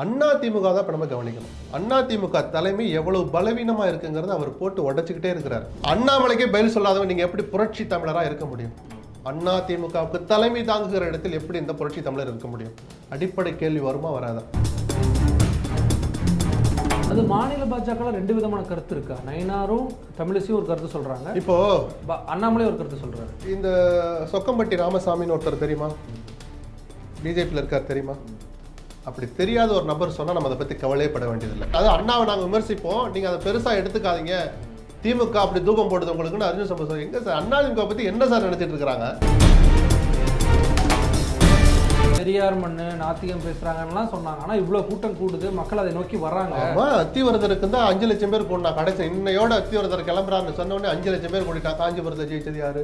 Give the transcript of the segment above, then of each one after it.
அதிமுக தான் இப்போ நம்ம கவனிக்கணும். அதிமுக தலைமை எவ்வளவு பலவீனமா இருக்குங்கிறத அவர் போட்டு உடைச்சுக்கிட்டே இருக்கிறார். அண்ணாமலைக்கே பதில் சொல்லாதவங்க நீங்க எப்படி புரட்சி தமிழரா இருக்க முடியும்? அதிமுகவுக்கு தலைமை தாங்குகிற இடத்தில் எப்படி இந்த புரட்சி தமிழர் இருக்க முடியும்? அடிப்படை கேள்வி வருமா வராதா? அது மாநில பாஜக ரெண்டு விதமான கருத்து இருக்கா? நயினாரும் தமிழிசையும் ஒரு கருத்து சொல்றாங்க, இப்போ அண்ணாமலை ஒரு கருத்து சொல்றாரு. இந்த சொக்கம்பட்டி ராமசாமின்னு ஒருத்தர் தெரியுமா? பிஜேபியில் இருக்கார் தெரியுமா? அப்படி தெரியாத ஒரு நபர் சொன்னா நம்ம அதை பத்தி கவலையப்பட வேண்டியதில்லை. அதாவது அண்ணாவை நாங்க விமர்சிப்போம், நீங்க அதை பெருசா எடுத்துக்காதீங்க, திமுக அப்படி தூபம் போடுது உங்களுக்கு அர்ஜுன் சம்பத். எங்க சார் அதிமுக பத்தி என்ன சார் நினைச்சிட்டு இருக்காங்க? பெரியார் மண்ணு நாத்திகம் பேசுறாங்கன்னா சொன்னாங்க. ஆனா இவ்வளவு கூட்டம் கூடுது, மக்கள் அதை நோக்கி வர்றாங்க. அத்திவரதருக்கு தான் 5 லட்சம் பேர் கூடனா கடைசி இன்னையோட அத்திவரதர் கிளம்புறாருன்னு சொன்ன உடனே 5 லட்சம் பேர் கூட்டிட்டா. காஞ்சிபுரத்தை ஜெயிச்சது யாரு?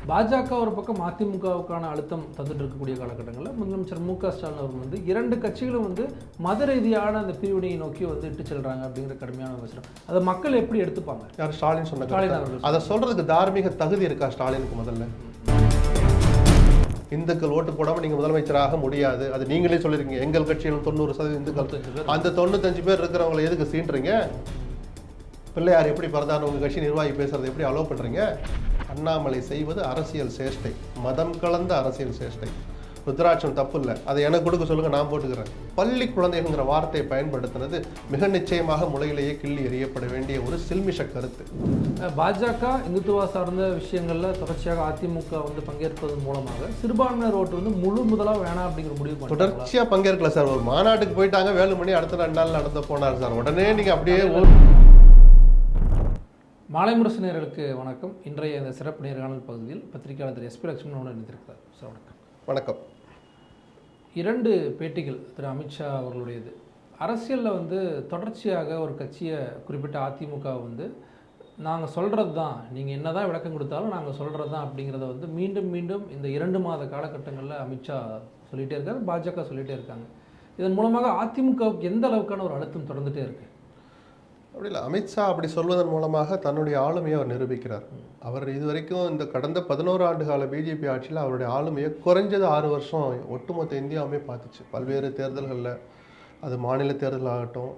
பாஜக ஒரு பக்கம் அதிமுகவுக்கான அழுத்தம் தந்துட்டு இருக்கக்கூடிய காலகட்டங்களில் முதலமைச்சர் மு.க. ஸ்டாலின் அவர் வந்து இரண்டு கட்சிகளும் வந்து மத ரீதியான அந்த பிரிவினையை நோக்கி வந்து இட்டு செல்றாங்க அப்படிங்கிற கடுமையான விமர்சனம். அதை மக்கள் எப்படி எடுத்துப்பாங்க? யார் ஸ்டாலின் சொன்ன? ஸ்டாலின் அவர்கள். அதை சொல்றதுக்கு தார்மீக தகுதி இருக்கா ஸ்டாலினுக்கு? முதல்ல இந்துக்கள் ஓட்டு போடாம நீங்க முதலமைச்சராக முடியாது, அது நீங்களே சொல்லிருக்கீங்க. எங்கள் கட்சியிலும் 90% இந்துக்கள். அந்த 95 பேர் இருக்கிறவங்களை எதுக்கு சீன்றீங்க? பிள்ளையார் எப்படி பரதான உங்க கட்சி நிர்வாகி பேசுறது எப்படி அலோவ் பண்றீங்க? அண்ணாமலை செய்வது அரசியல் சேஷ்டை, மதம் கலந்த அரசியல் சேஷ்டை. ருத்ராட்சம் தப்பு இல்லை, அதை எனக்கு கொடுக்க சொல்லுங்க, நான் போட்டுக்கிறேன். பள்ளி குழந்தைங்கிற வார்த்தையை பயன்படுத்துறது மிக நிச்சயமாக முளையிலேயே கிள்ளி எறியப்பட வேண்டிய ஒரு சில்மிஷ கருத்து. பாஜக இந்துத்துவ சார்ந்த விஷயங்கள்ல தொடர்ச்சியாக அதிமுக வந்து பங்கேற்பதன் மூலமாக சிறுபான்மையினர் ஓட்டு வந்து முழு முதலாக வேணாம் அப்படிங்கிற முடிவு தொடர்ச்சியா பங்கேற்கல சார். ஒரு மாநாட்டுக்கு போயிட்டாங்க, வேலுமணி அடுத்த 2 நாள் நடந்து போனார் சார். உடனே நீங்க அப்படியே மாலை முரசு நேயர்களுக்கு வணக்கம். இன்றைய இந்த சிறப்பு நேர்காணல் பகுதியில் பத்திரிகையாளர் திரு எஸ்.பி. லட்சுமணன் இணைந்திருக்கிறார். சார் வணக்கம். வணக்கம். 2 பேட்டிகள் திரு அமித்ஷா அவர்களுடையது. அரசியலில் வந்து தொடர்ச்சியாக ஒரு கட்சியை குறிப்பிட்ட அதிமுக வந்து நாங்கள் சொல்கிறது தான், நீங்கள் என்ன தான் விளக்கம் கொடுத்தாலும் நாங்கள் சொல்கிறது தான் அப்படிங்கிறத வந்து மீண்டும் மீண்டும் இந்த 2 மாத காலகட்டங்களில் அமித்ஷா சொல்லிகிட்டே இருக்காரு, பாஜக சொல்லிகிட்டே இருக்காங்க. இதன் மூலமாக அதிமுகவுக்கு எந்த அளவுக்கான ஒரு அழுத்தம் தொடர்ந்துகிட்டே இருக்குது? அப்படி இல்லை, அமித்ஷா அப்படி சொல்வதன் மூலமாக தன்னுடைய ஆளுமையை அவர் நிரூபிக்கிறார். அவர் இதுவரைக்கும் இந்த கடந்த 11 ஆண்டு கால பிஜேபி ஆட்சியில் அவருடைய ஆளுமையை குறைஞ்சது 6 வருஷம் ஒட்டுமொத்த இந்தியாவுமே பார்த்துச்சு. பல்வேறு தேர்தல்களில், அது மாநில தேர்தல் ஆகட்டும்,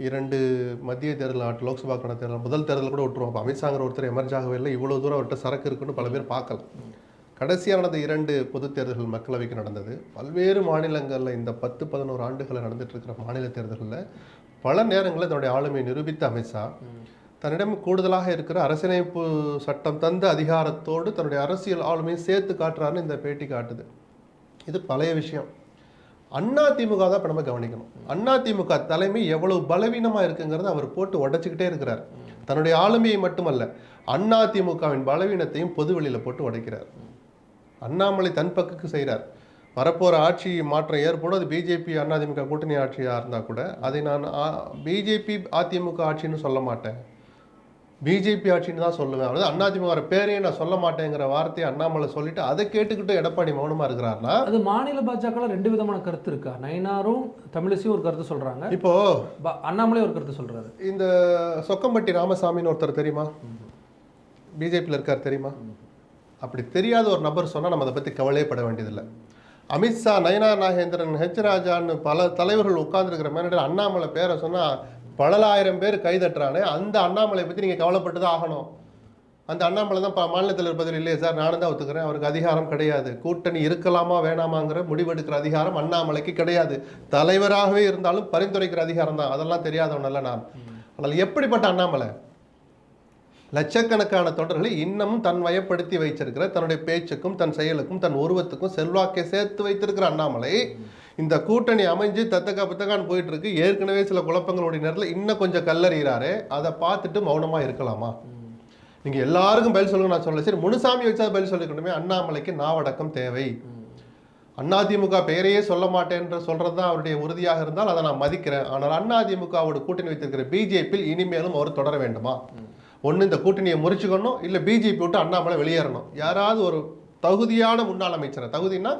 2 மத்திய தேர்தல் ஆகட்டும், லோக்சபாக்கான தேர்தல், முதல் தேர்தல் கூட விட்டுருவோம். அப்போ அமித்ஷாங்கிற ஒருத்தர் எமர்ஜ் ஆகவே இல்லை, இவ்வளோ தூரம் அவர்கிட்ட சரக்கு இருக்குன்னு பல பேர் பார்க்கலாம். கடைசியாக நடந்த 2 பொது தேர்தல்கள் மக்களவைக்கு நடந்தது. பல்வேறு மாநிலங்களில் இந்த 10-11 ஆண்டுகளில் நடந்துட்டு இருக்கிற மாநில தேர்தல்களில் பல நேரங்களில் தன்னுடைய ஆளுமையை நிரூபித்த அமித்ஷா தன்னிடம் கூடுதலாக இருக்கிற அரசியலமைப்பு சட்டம் தந்த அதிகாரத்தோடு தன்னுடைய அரசியல் ஆளுமையை சேர்த்து காட்டுறாருன்னு இந்த பேட்டி காட்டுது. இது பழைய விஷயம். அதிமுக தான் இப்போ நம்ம கவனிக்கணும். அதிமுக தலைமை எவ்வளவு பலவீனமாக இருக்குங்கிறத அவர் போட்டு உடைச்சிக்கிட்டே இருக்கிறார். தன்னுடைய ஆளுமையை மட்டுமல்ல, அதிமுகவின் பலவீனத்தையும் பொதுவெளியில் போட்டு உடைக்கிறார். அண்ணாமலை தன் பக்கத்துக்கு செய்கிறார். வரப்போகிற ஆட்சி மாற்றம் ஏற்படும், அது பிஜேபி அதிமுக கூட்டணி ஆட்சியாக இருந்தால் கூட அதை நான் பிஜேபி அதிமுக ஆட்சின்னு சொல்ல மாட்டேன், பிஜேபி ஆட்சின்னு தான் சொல்லுவேன். அதாவது அதிமுக பேரையே நான் சொல்ல மாட்டேங்கிற வார்த்தையை அண்ணாமலை சொல்லிட்டு அதை கேட்டுக்கிட்டு எடப்பாடி மௌனமாக இருக்கிறாருன்னா அது மாநில பாஜக 2 விதமான கருத்து இருக்கா? நயினாரும் தமிழிசையும் ஒரு கருத்து சொல்கிறாங்க, இப்போ அண்ணாமலை ஒரு கருத்து சொல்கிறாரு. இந்த சொக்கம்பட்டி ராமசாமின்னு ஒருத்தர் தெரியுமா? பிஜேபியில் இருக்கார் தெரியுமா? அப்படி தெரியாத ஒரு நபர் சொன்னால் நம்ம அதை பற்றி கவலையப்பட வேண்டியதில்லை. அமித்ஷா, நயனா நாகேந்திரன், ஹெச் ராஜான்னு பல தலைவர்கள் உட்கார்ந்துருக்கிற மேனேஜர் அண்ணாமலை பேரை சொன்னால் பலாயிரம் பேர் கைதட்டுறானே, அந்த அண்ணாமலை பற்றி நீங்கள் கவலைப்பட்டு தான் ஆகணும். அந்த அண்ணாமலை தான் மாநில தலைவர் பதில் இல்லையே சார், நானும் தான் ஒத்துக்கிறேன், அவருக்கு அதிகாரம் கிடையாது. கூட்டணி இருக்கலாமா வேணாமாங்கிற முடிவெடுக்கிற அதிகாரம் அண்ணாமலைக்கு கிடையாது. தலைவராகவே இருந்தாலும் பரிந்துரைக்கிற அதிகாரம் தான். அதெல்லாம் தெரியாதவனல்ல நான். ஆனால் எப்படிப்பட்ட அண்ணாமலை? லட்சக்கணக்கான தொண்டர்களை இன்னமும் தன் வயப்படுத்தி வைச்சிருக்கிற, தன்னுடைய பேச்சுக்கும் தன் செயலுக்கும் தன் உருவத்துக்கும் செல்வாக்கை சேர்த்து வைத்திருக்கிற அண்ணாமலை இந்த கூட்டணி அமைஞ்சு தத்தக்கா புத்தகான்னு போயிட்டு இருக்கு. ஏற்கனவே சில குழப்பங்களுடைய நேரத்தில் இன்னும் கொஞ்சம் கல்லறிகிறாரு. அதை பார்த்துட்டு மௌனமா இருக்கலாமா? நீங்க எல்லாருக்கும் பதில் சொல்லுங்க நான் சொல்லல, சரி முனுசாமி வச்சா பதில் சொல்லிக்கணுமே. அண்ணாமலைக்கு நாவடக்கம் தேவை. அதிமுக பெயரையே சொல்ல மாட்டேன்ற சொல்றது தான் அவருடைய உறுதியாக இருந்தால் அதை நான் மதிக்கிறேன். ஆனால் அதிமுகவோட கூட்டணி வைத்திருக்கிற பிஜேபியில் இனிமேலும் அவர் தொடர வேண்டுமா? ஒன்று இந்த கூட்டணியை முறிச்சுக்கணும், இல்லை பிஜேபி விட்டு அண்ணாமலை வெளியேறணும். யாராவது ஒரு தகுதியான முன்னாள் அமைச்சரை, தகுதினா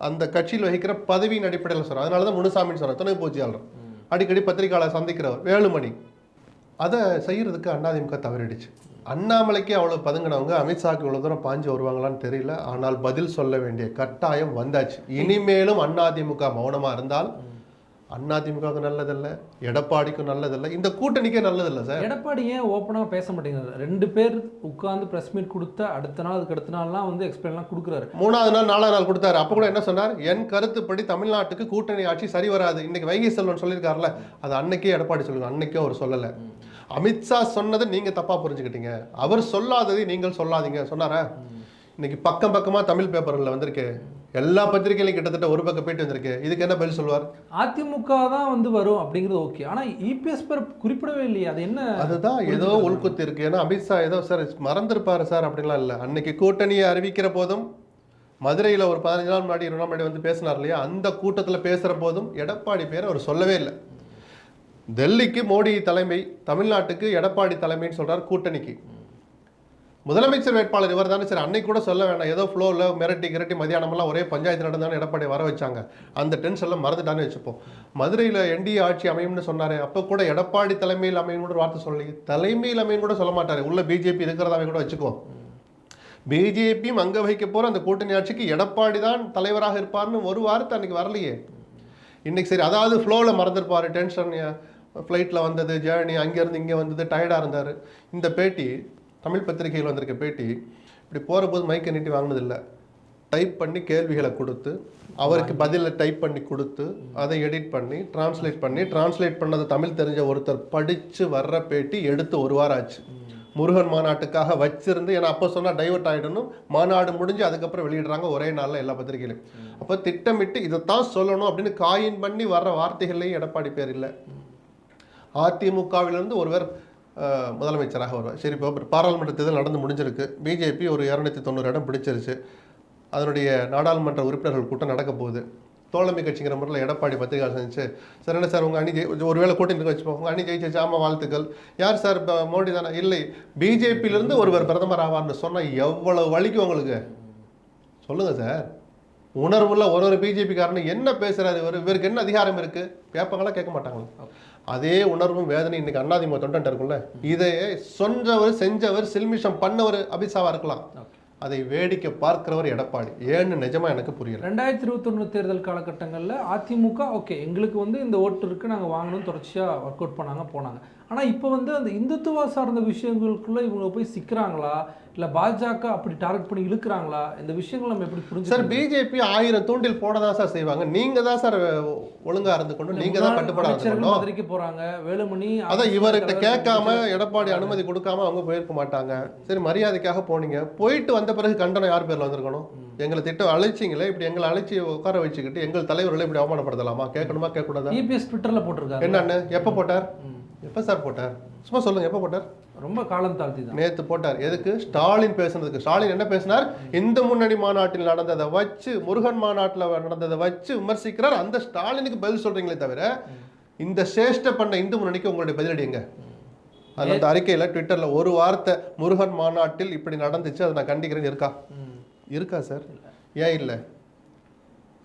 அந்த கட்சியில் வகிக்கிற பதவியின் அடிப்படையில் சொல்கிறேன். அதனால தான் முனுசாமின்னு சொல்கிறேன். துணை பொதுச்செயலாளர், அடிக்கடி பத்திரிகையாளர் சந்திக்கிறவர் வேலுமணி. அதை செய்கிறதுக்கு அதிமுக தவறிடுச்சு. அண்ணாமலைக்கு அவ்வளவு பதுங்கினவங்க அமித்ஷாக்கு இவ்வளவு தூரம் பாஞ்சு வருவாங்களான்னு தெரியல. ஆனால் பதில் சொல்ல வேண்டிய கட்டாயம் வந்தாச்சு. இனிமேலும் அதிமுக மௌனமா இருந்தால் அதிமுகவுக்கு நல்லதில்லை, எடப்பாடிக்கும் நல்லதில்லை, இந்த கூட்டணிக்கே நல்லதில்லை சார். எடப்பாடி ஏன் ஓப்பனாக பேச மாட்டேங்கிறாரு? 2 பேர் உட்காந்து ப்ரெஸ் மீட் கொடுத்த அடுத்த நாள் அதுக்கு அடுத்த நாள்லாம் வந்து எக்ஸ்பிளைன்லாம் கொடுக்குறாரு. 3வது நாள் 4வது நாள் கொடுத்தாரு. அப்போ கூட என்ன சொன்னார்? என் கருத்துப்படி தமிழ்நாட்டுக்கு கூட்டணி ஆட்சி சரி வராது. இன்னைக்கு வைகை செல்வன் சொல்லியிருக்காருல, அது அன்னைக்கே எடப்பாடி சொல்லுங்க, அன்னைக்கே அவர் சொல்லலை. அமித்ஷா சொன்னதை நீங்க தப்பா புரிஞ்சுக்கிட்டீங்க, அவர் சொல்லாததை நீங்கள் சொல்லாதீங்க சொன்னாரா? இன்னைக்கு பக்கம் பக்கமா தமிழ் பேப்பர்ல வந்திருக்கு, எல்லா பத்திரிகையிலும் கிட்டத்தட்ட ஒரு பக்கம் போயிட்டு வந்திருக்கு. இதுக்கு என்ன பதில் சொல்லுவார்? அதிமுக தான் வந்து வரும் அப்படிங்கிறது ஓகே, ஆனா இபிஎஸ் பேர் குறிப்பிடவே இல்லையே, அது என்ன? அதுதான் ஏதோ உள்குத்து இருக்கு. ஏன்னா அமித்ஷா ஏதோ சார் மறந்துருப்பாரு சார் அப்படின்லாம் இல்லை. அன்னைக்கு கூட்டணியை அறிவிக்கிற போதும் மதுரையில் ஒரு 15 நாள் முன்னாடி 20 நாள் முன்னாடி வந்து பேசினார் இல்லையா, அந்த கூட்டத்தில் பேசுகிற போதும் எடப்பாடி பேர் அவர் சொல்லவே இல்லை. டெல்லிக்கு மோடி தலைமை, தமிழ்நாட்டுக்கு எடப்பாடி தலைமைன்னு சொல்றார். கூட்டணிக்கு முதலமைச்சர் வேட்பாளர் இவர் தானே. சரி, அன்னைக்கு கூட சொல்ல வேண்டாம், ஏதோ ஃப்ளோவில் மிரட்டி மதியானமெல்லாம் ஒரே பஞ்சாயத்து நடந்தாலும் எடப்பாடி வர வச்சாங்க, அந்த டென்ஷன்லாம் மறந்துட்டான்னு வச்சுப்போம். மதுரையில் என்டிஏ ஆட்சி அமையும்னு சொன்னார், அப்போ கூட எடப்பாடி தலைமையில் அமையும் கூட வார்த்தை சொல்லி, தலைமையில் அமையும் கூட சொல்ல மாட்டார். உள்ள பிஜேபி இருக்கிறதாவே கூட வச்சுக்குவோம். பிஜேபியும் அங்கே வைக்க போகிற அந்த கூட்டணி ஆட்சிக்கு எடப்பாடி தான் தலைவராக இருப்பார்னு ஒரு வார்த்தை அன்னைக்கு வரலையே. இன்னைக்கு சரி, அதாவது ஃப்ளோவில் மறந்துருப்பார், டென்ஷன், ஃப்ளைட்டில் வந்தது, ஜேர்னி, அங்கேருந்து இங்கே வந்தது, டயர்டாக இருந்தார். இந்த பேட்டி தமிழ் பத்திரிகையில் வந்திருக்க பேட்டி, இப்படி போகிற போது மைக்கை நீட்டி வாங்கினதில்லை, டைப் பண்ணி கேள்விகளை கொடுத்து அவருக்கு பதிலை டைப் பண்ணி கொடுத்து அதை எடிட் பண்ணி டிரான்ஸ்லேட் பண்ணதை தமிழ் தெரிஞ்ச ஒருத்தர் படித்து வர்ற பேட்டி எடுத்து 1 வாரம் ஆச்சு. முருகன் மாநாட்டுக்காக வச்சிருந்து, ஏன்னா அப்போ சொன்னால் டைவர்ட் ஆகிடணும், மாநாடு முடிஞ்சு அதுக்கப்புறம் வெளியிடுறாங்க ஒரே நாளில் எல்லா பத்திரிகையிலும். அப்போ திட்டமிட்டு இதைத்தான் சொல்லணும் அப்படின்னு காயின் பண்ணி வர்ற வார்த்தைகள்லையும் எடப்பாடி பேர் இல்லை. அதிமுகவிலிருந்து ஒருவர் முதலமைச்சராக வருவார். சரி, இப்போ பாராளுமன்ற தேர்தல் நடந்து முடிஞ்சிருக்கு, பிஜேபி ஒரு 290 இடம் பிடிச்சிருச்சு, அதனுடைய நாடாளுமன்ற உறுப்பினர்கள் கூட்டம் நடக்க போகுது. தோழமை கட்சிங்கிற முறையில் எடப்பாடி பத்திரிகை செஞ்சு, சார் என்ன சார் உங்கள் அணி ஒருவேளை கூட்டணி வச்சுப்போம், உங்கள் அணி ஜெயிச்சு ஆமாம் வாழ்த்துக்கள், யார் சார் இப்போ மோடி தானே, இல்லை பிஜேபியிலிருந்து ஒருவர் பிரதமர் ஆவார்னு சொன்னால் எவ்வளவு வலிக்கும் உங்களுக்கு சொல்லுங்கள் சார். உணர்வுள்ள ஒரு பிஜேபிக்காரனு என்ன பேசுறாரு இவருக்கு என்ன அதிகாரம் இருக்கு கேட்பாங்களா? கேட்க மாட்டாங்களா? அதே உணர்வும் வேதனை இன்னைக்கு அதிமுக தொண்டன்ட்ட இருக்குல்ல, இதை சொன்னவர் செஞ்சவர் சில்மிஷம் பண்ணவர் அமித்ஷாவா இருக்கலாம், அதை வேடிக்கை பார்க்கிறவர் எடப்பாடி. ஏன்னு நிஜமா எனக்கு புரியல. 2021 தேர்தல் காலகட்டங்களில் அதிமுக ஓகே எங்களுக்கு வந்து இந்த ஓட்டு இருக்கு, நாங்கள் வாங்கணும்னு தொடர்ச்சியாக ஒர்க் அவுட் பண்ணாங்க போனாங்க. ஆனால் இப்போ வந்து அந்த இந்துத்துவா சார்ந்த விஷயங்களுக்குள்ள இவங்க போய் சிக்கிறாங்களா, இல்லை பாஜக அப்படி டார்கெட் பண்ணி இழுக்கிறாங்களா, இந்த விஷயங்கள் நம்ம எப்படி புரிஞ்சு? சார், பிஜேபி 1000 தூண்டில் போட தான் சார் செய்வாங்க. நீங்க தான் சார் ஒழுங்கா இருந்து கொண்டு நீங்க தான் கட்டுப்பாடு மதுரைக்கு போறாங்க, வேலுமணி அதான் இவர்கிட்ட கேட்காம எடப்பாடி அனுமதி கொடுக்காம அவங்க போயிருக்க மாட்டாங்க. சரி, மரியாதைக்காக போனீங்க, போயிட்டு வந்த பிறகு கண்டனம் யார் பேர்ல வந்திருக்கணும்? எங்களை திட்டம் அழைச்சிங்களே, இப்படி எங்களை அழைச்சி உட்கார வச்சுக்கிட்டு எங்கள் தலைவர்களை இப்படி அவமானப்படுத்தலாமா? கேட்கணுமா கேட்கக்கூடாதா? இபிஎஸ் ட்விட்டர்ல போட்டிருக்காரு. என்னன்னு எப்ப போட்டார்? எப்ப சார் போட்டார்? சும்மா சொல்லுங்க, எப்ப போட்டார்? ரொம்ப காலம் தாழ்த்தி தான் நேத்து போட்டார். எதுக்கு? ஸ்டாலின் பேசுனதுக்கு. ஸ்டாலின் என்ன பேசினார்? இந்து முன்னணி மாநாட்டில் நடந்ததை வச்சு, முருகன் மாநாட்டில் நடந்ததை வச்சு விமர்சிக்கிறார். அந்த ஸ்டாலினுக்கு பதில் சொல்றீங்களே தவிர இந்த சேஷ்ட பண்ண இந்து முன்னணிக்கு உங்களுடைய பதிலடி எங்க? அந்த அறிக்கையில ட்விட்டர்ல ஒரு வார்த்தை முருகன் மாநாட்டில் இப்படி நடந்துச்சு, அதை நான் கண்டிக்கிறேன்னு இருக்கா சார்? ஏன் இல்லை?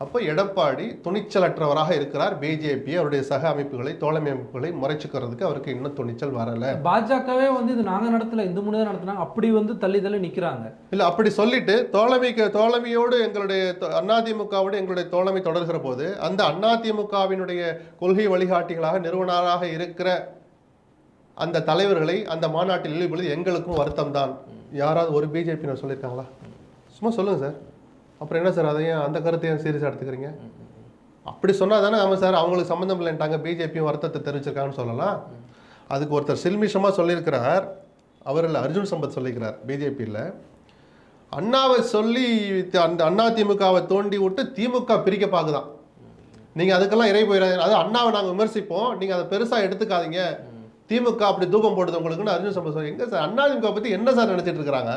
அப்போ எடப்பாடி துணிச்சலற்றவராக இருக்கிறார். பிஜேபி அவருடைய சக அமைப்புகளை, தோழமை அமைப்புகளை முறைச்சுக்கிறதுக்கு அவருக்கு இன்னும் துணிச்சல் வரல. பாஜகவே வந்து இது நாங்க நடத்தல, இந்த முறை நடத்தினாங்க, அப்படி வந்து தள்ளி நிக்கிறாங்க. இல்ல அப்படி சொல்லிட்டு தோழமையோடு எங்களுடைய அதிமுகவோடு எங்களுடைய தோழமை தொடர்கிற போது அந்த அதிமுகவினுடைய கொள்கை வழிகாட்டிகளாக நிறுவனராக இருக்கிற அந்த தலைவர்களை அந்த மாநாட்டில் இழிவுபொழுது எங்களுக்கும் வருத்தம் தான். யாராவது ஒரு பிஜேபி சொல்லியிருக்காங்களா? சும்மா சொல்லுங்க சார். அப்புறம் என்ன சார், அதையும் அந்த கருத்தையும் சீரியஸாக எடுத்துக்கிறீங்க? அப்படி சொன்னால் தானே ஆமாம் சார் அவங்களுக்கு சம்மந்தம் இல்லைன்ட்டாங்க, பிஜேபியும் வருத்தத்தை தெரிவிச்சிருக்காங்கன்னு சொல்லலாம். அதுக்கு ஒருத்தர் சில்மிஷமாக சொல்லியிருக்கிறார், அவர் இல்லை, அர்ஜுன் சம்பத் சொல்லியிருக்கிறார். பிஜேபியில் அண்ணாவை சொல்லி அந்த அதிமுகவை தோண்டி விட்டு திமுக பிரிக்க பார்க்குதான். நீங்கள் அதுக்கெல்லாம் இறை போயிடாதீங்க, அது அண்ணாவை நாங்கள் விமர்சிப்போம், நீங்கள் அதை பெருசாக எடுத்துக்காதீங்க, திமுக அப்படி தூக்கம் போடுது உங்களுக்குன்னு அர்ஜுன் சம்பத் சொல்லி. எங்கே சார் அதிமுக பற்றி என்ன சார் நினச்சிட்டு இருக்கிறாங்க?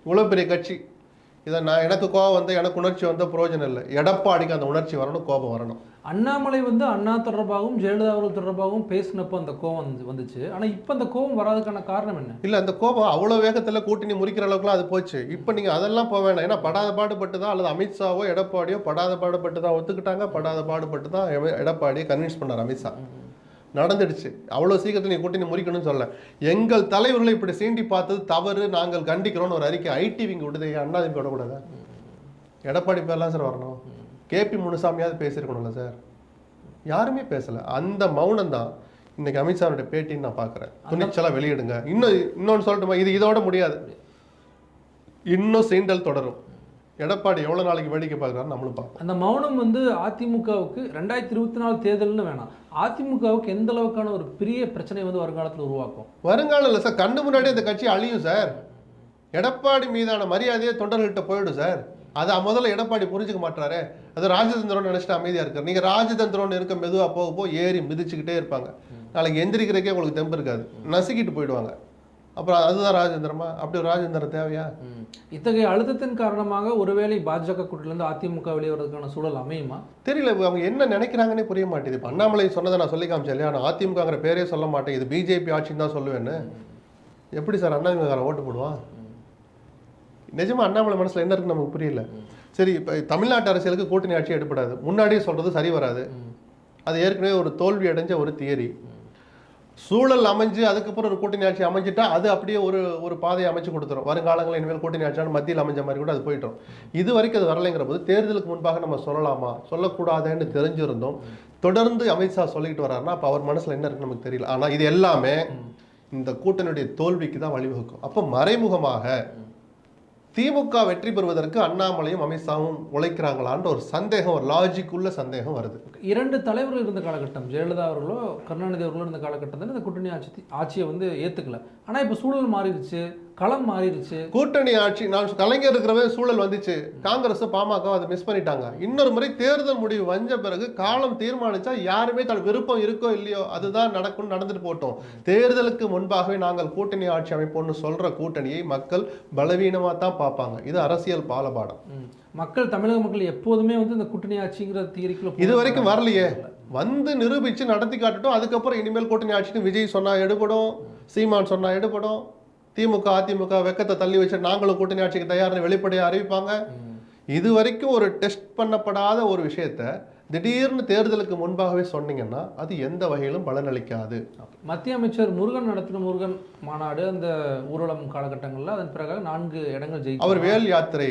இவ்வளோ பெரிய கட்சி. இதை நான் எனக்கு கோபம் வந்து எனக்கு உணர்ச்சி வந்த பிரயோஜனம் இல்லை. எடப்பாடிக்கு அந்த உணர்ச்சி வரணும், கோபம் வரணும். அண்ணாமலை வந்து அண்ணா தொடர்பாகவும் ஜெயலலிதா அவர்கள் தொடர்பாகவும் பேசினப்போ அந்த கோபம் வந்துச்சு. ஆனால் இப்போ அந்த கோபம் வராதுக்கான காரணம் என்ன? இல்லை, அந்த கோபம் அவ்வளோ வேகத்தில் கூட்டணி முறிக்கிற அளவுக்குலாம் அது போச்சு. இப்போ நீங்கள் அதெல்லாம் போக வேணாம். ஏன்னா படாத பாடுபட்டு தான், அல்லது அமித்ஷாவோ எடப்பாடியோ படாத பாடுபட்டு தான் ஒத்துக்கிட்டாங்க, படாத பாடுபட்டு தான் எடப்பாடியை கன்வின்ஸ் பண்ணார் அமித்ஷா. நடந்துடுச்சு. அவ்வளோ சீக்கிரத்தில் நீ கூட்டணி முறிக்கணும்னு சொல்ல. எங்கள் தலைவர்களை இப்படி சீண்டி பார்த்தது தவறு, நாங்கள் கண்டிக்கிறோன்னு ஒரு அறிக்கை ஐடி விங்க விடுது. அண்ணாதிமுக விடக்கூடாதா? எடப்பாடி பேர்லாம் சார் வரணும். கேபி முனுசாமியாவது பேசியிருக்கணும்ல சார். யாருமே பேசலை. அந்த மௌனம் தான் இன்னைக்கு அமித்ஷாவுடைய பேட்டின்னு நான் பார்க்குறேன். துணிச்சலாக வெளியிடுங்க. இன்னொன்று சொல்லட்டுமா, இதோட முடியாது, இன்னும் சீண்டல் தொடரும். எடப்பாடி எவ்வளோ நாளைக்கு வேடிக்கை பார்க்குறாரு நம்மளும் பார்ப்போம். அந்த மௌனம் வந்து அதிமுகவுக்கு 2024 தேர்தல்னு வேணாம், அதிமுகவுக்கு எந்த அளவுக்கான ஒரு பெரிய பிரச்சனை வந்து வருங்காலத்தில் உருவாக்கும்? வருங்காலம் இல்லை சார், கண்ணு முன்னாடி அந்த கட்சி அழியும் சார். எடப்பாடி மீதான மரியாதையே தொண்டர்கள்ட்ட போயிடும் சார். அதை முதல்ல எடப்பாடி புரிஞ்சுக்க மாட்டாரு. அது ராஜதந்திரம் நினைச்சிட்டு அமைதியாக இருக்காரு. நீங்கள் ராஜதந்திரம் இருக்க மெதுவாக போக ஏறி மிதிச்சுக்கிட்டே இருப்பாங்க. நாளைக்கு எந்திரிக்கிறக்கே உங்களுக்கு தெம்பு இருக்காது, நசுக்கிட்டு போயிடுவாங்க. அப்புறம் அதுதான் ராஜேந்திரமா? அப்படி ஒரு ராஜேந்திரம் தேவையா? இத்தகைய அழுத்தத்தின் காரணமாக ஒருவேளை பாஜக கூட்டிலிருந்து அதிமுக வெளியேறதுக்கான சூழல் அமையுமா தெரியல. அவங்க என்ன நினைக்கிறாங்கன்னே புரிய மாட்டேது. இப்போ அண்ணாமலை சொன்னதை நான் சொல்லி காமிச்சேன் இல்லையா, நான் அதிமுகங்கிற பேரே சொல்ல மாட்டேன், இது பிஜேபி ஆட்சின்னு தான் சொல்லுவேன்னு. எப்படி சார் அண்ணாதிமுக ஓட்டு போடுவான்? நிஜமா அண்ணாமலை மனசில் என்ன இருக்குன்னு நமக்கு புரியல. சரி, இப்போ தமிழ்நாட்டு அரசியலுக்கு கூட்டணி ஆட்சி எடுப்படாது, முன்னாடியே சொல்றது சரி வராது. அது ஏற்கனவே ஒரு தோல்வி அடைஞ்ச ஒரு தியரி. சூழல் அமைஞ்சு அதுக்கப்புறம் ஒரு கூட்டணி ஆட்சி அமைஞ்சிட்டா அது அப்படியே ஒரு பாதையை அமைச்சு கொடுத்துரும். வருங்காலங்களில் இனிமேல் கூட்டணி ஆட்சியான மத்தியில் அமைஞ்ச மாதிரி கூட அது போயிட்டோம். இது வரைக்கும் அது வரலைங்கிற போது தேர்தலுக்கு முன்பாக நம்ம சொல்லலாமா சொல்லக்கூடாதுன்னு தெரிஞ்சிருந்தோம். தொடர்ந்து அமித்ஷா சொல்லிக்கிட்டு வர்றாருன்னா அப்போ அவர் மனசில் என்ன இருக்குன்னு நமக்கு தெரியல. ஆனால் இது எல்லாமே இந்த கூட்டணியுடைய தோல்விக்கு தான் வழிவகுக்கும். அப்போ மறைமுகமாக திமுக வெற்றி பெறுவதற்கு அண்ணாமலையும் அமித்ஷாவும் உழைக்கிறாங்களான்ற ஒரு சந்தேகம், ஒரு லாஜிக் உள்ள சந்தேகம் வருது. 2 தலைவர்கள் இருந்த காலகட்டம், ஜெயலலிதா அவர்களோ கருணாநிதி அவர்களோ இருந்த காலகட்டத்தில் இந்த கூட்டணி ஆட்சியை வந்து ஏற்றுக்கல. ஆனால் இப்போ சூழல் மாறிடுச்சு, களம் மாறிடுச்சு. கூட்டணி ஆட்சி நான் கலைஞர் இருக்கிறவே சூழல் வந்துச்சு. காங்கிரஸ் பாமக அதை மிஸ் பண்ணிட்டாங்க. இன்னொரு முறை தேர்தல் முடிவு வந்த பிறகு காலம் தீர்மானிச்சா யாருமே தன் விருப்பம் இருக்கோ இல்லையோ அதுதான் நடக்கும், நடந்துட்டு போட்டோம். தேர்தலுக்கு முன்பாகவே நாங்கள் கூட்டணி ஆட்சி அமைப்போம்னு சொல்ற கூட்டணியை மக்கள் பலவீனமாக தான் பார்ப்பாங்க. இது அரசியல் பாலபாடம். மக்கள், தமிழக மக்கள் எப்போதுமே வந்து இந்த கூட்டணி ஆட்சிங்கிற தீரிக்குள்ள இது வரைக்கும் வரலையே. வந்து நிரூபிச்சு நடத்தி காட்டட்டும். அதுக்கப்புறம் இனிமேல் கூட்டணி ஆட்சின்னு விஜய் சொன்னா எடுபடும், சீமான் சொன்னா எடுபடும். திமுக அதிமுக வெக்கத்தை தள்ளி வச்சு நாங்களும் கூட்டணி ஆட்சிக்கு தயார்னு வெளிப்படையாக அறிவிப்பாங்க. இது வரைக்கும் ஒரு டெஸ்ட் பண்ணப்படாத ஒரு விஷயத்த திடீர்னு தேர்தலுக்கு முன்பாகவே சொன்னீங்கன்னா அது எந்த வகையிலும் பலனளிக்காது. மத்திய அமைச்சர் முருகன் நடத்தின முருகன் மாநாடு அந்த ஊர்வலம் காலகட்டங்களில் அதன் பிறகு 4 இடங்கள் ஜெயிச்சோம். அவர் வேல் யாத்திரை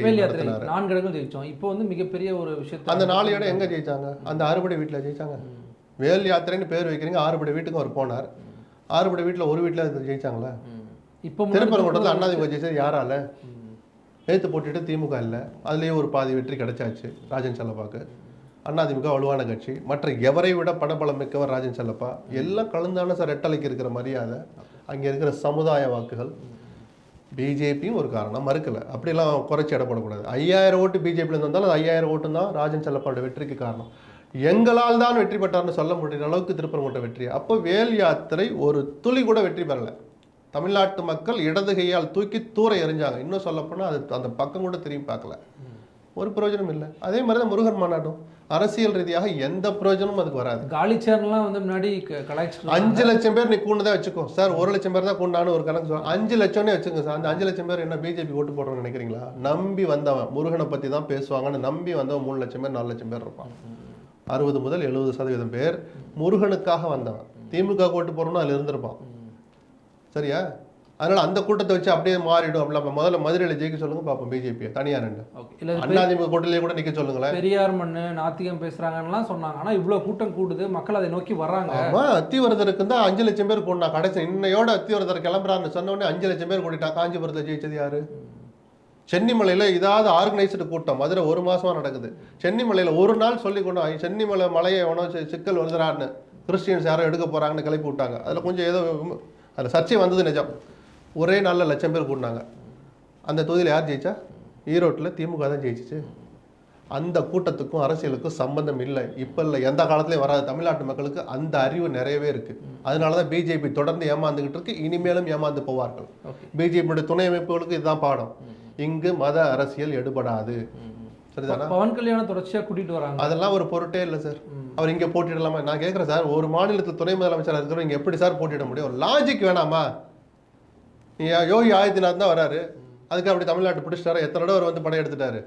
4 இடங்கள் ஜெயிச்சோம். இப்போ வந்து மிகப்பெரிய ஒரு விஷயத்தை அந்த 4 இடம் எங்க ஜெயிச்சாங்க? அந்த ஆறுபடை வீட்டில் ஜெயிச்சாங்க. வேல் யாத்திரைன்னு பேர் வைக்கிறீங்க, ஆறுபடை வீட்டுக்கு அவர் போனார். ஆறுபடை வீட்டில் ஒரு வீட்டில் ஜெயிச்சாங்களா? இப்போ திருப்பரங்குன்றத்தில் அண்ணாதிமுக ஜெயிச்சது யாரால? எழுத்து போட்டுட்டு திமுக இல்லை, அதுலேயே ஒரு பாதி வெற்றி கிடைச்சாச்சு ராஜன் செல்லப்பாக்கு. அதிமுக வலுவான கட்சி, மற்ற எவரை விட படபலம் மிக்கவர் ராஜன் செல்லப்பா. எல்லாம் கலந்தான சார் ரெட்டலைக்கு இருக்கிற மரியாதை, அங்கே இருக்கிற சமுதாய வாக்குகள். பிஜேபியும் ஒரு காரணம், மறுக்கலை, அப்படிலாம் குறைச்சி இடப்படக்கூடாது. 5000 ஓட்டு பிஜேபியில் இருந்தாலும் அது 5000 ஓட்டு தான் ராஜன் செல்லப்பாவோட வெற்றிக்கு காரணம். எங்களால் தான் வெற்றி பெற்றார்னு சொல்ல முடிகிற அளவுக்கு திருப்பரங்குன்ற வெற்றி. அப்போ வேல் யாத்திரை ஒரு துளி கூட வெற்றி பெறலை. தமிழ்நாட்டு மக்கள் இடது கையால் தூக்கி தூர எறிஞ்சாங்க. இன்னும் சொல்லப்போனால் அது அந்த பக்கம் கூட திரும்பி பார்க்கல, ஒரு பிரயோஜனம் இல்லை. அதே மாதிரி தான் முருகன் மாநாட்டும் அரசியல் ரீதியாக எந்த பிரயோஜனமும் அதுக்கு வராது. காலி சேர்லாம் வந்து முன்னாடி 5 லட்சம் பேர் நீ கூண்டதான் வச்சுக்கோ சார். 1 லட்சம் பேர் தான் கூண்டான்னு ஒரு கணக்கு சொல்லுவாங்க. 5 லட்சம்னே வச்சுக்கோங்க சார். அந்த 5 லட்சம் பேர் என்ன பிஜேபி ஓட்டு போடுறோம்னு நினைக்கிறீங்களா? நம்பி வந்தவன் முருகனை பற்றி தான் பேசுவாங்கன்னு நம்பி வந்தவன் 3 லட்சம் பேர் 4 லட்சம் பேர் இருப்பான். 60 முதல் 70% பேர் முருகனுக்காக வந்தவன். திமுக ஓட்டு போடுறோம்னு அதில் இருந்திருப்பான். சரியா? அதனால அந்த கூட்டத்தை வச்சு அப்படியே மாறிடும். அப்படி முதல்ல மதுரையில் ஜெயிக்க சொல்லுங்க பார்ப்போம் பிஜேபி தனியா ரெண்டு. அதிமுக கூட்டத்திலேயே கூட நிக்க சொல்லுங்களேன். பெரியார் மண்ணு நாத்திகம் பேசுறாங்கலாம் சொன்னாங்க. ஆனா இவ்வளவு கூட்டம் கூடுது, மக்கள் அதை நோக்கி வர்றாங்க. ஆமா, அத்திவரதருக்கு தான் 5 லட்சம் பேர் கூடா. கடைசி இன்னையோட அத்திவரதர் கிளம்புறாருன்னு சொன்ன உடனே 5 லட்சம் பேர் கூட்டிட்டான். காஞ்சிபுரத்தில் ஜெயிச்சது யாரு? சென்னிமலையில் இதாவது ஆர்கனைஸ்டு கூட்டம் மதுரை 1 மாசமா நடக்குது. சென்னிமலையில் ஒரு நாள் சொல்லி கொண்டு சென்னிமலை மலையை எவனோ சிக்கல் வருதுறான்னு கிறிஸ்டியன்ஸ் யாரோ எடுக்க போறாங்கன்னு கிளப்பி விட்டாங்க. அதில் கொஞ்சம் ஏதோ அதில் சர்ச்சை வந்தது நிஜம். ஒரே நாளில் 1 லட்சம் பேர் கூட்டினாங்க. அந்த தொகுதியில் யார் ஜெயிச்சா? ஈரோட்டில் திமுக தான் ஜெயிச்சிச்சு. அந்த கூட்டத்துக்கும் அரசியலுக்கும் சம்பந்தம் இல்லை. இப்போ இல்லை, எந்த காலத்துலேயும் வராது. தமிழ்நாட்டு மக்களுக்கு அந்த அறிவு நிறையவே இருக்குது. அதனால தான் பிஜேபி தொடர்ந்து ஏமாந்துக்கிட்டு இருக்கு, இனிமேலும் ஏமாந்து போவார்கள். பிஜேபியோட துணை அமைப்புகளுக்கு இதுதான் பாடம். இங்கு மத அரசியல் எடுபடாது. சரிதானா? பவன் கல்யாணம் தொடர்ச்சியாக கூட்டிகிட்டு வராங்க. அதெல்லாம் ஒரு பொருட்டே இல்லை சார். அவர் இங்கே போட்டிடலாமா? நான் கேட்குறேன் சார், ஒரு மாநிலத்தில் துணை முதலமைச்சராக இருக்கிறோம், இங்கே எப்படி சார் போட்டியிட முடியும்? ஒரு லாஜிக் வேணாமா? யோகி ஆதித்யநாத் தான் வராரு, அதுக்கு அப்படி தமிழ்நாட்டு பிடிச்சிட்டாரு. எத்தனை தடவை வந்து படம் எடுத்துட்டாரு.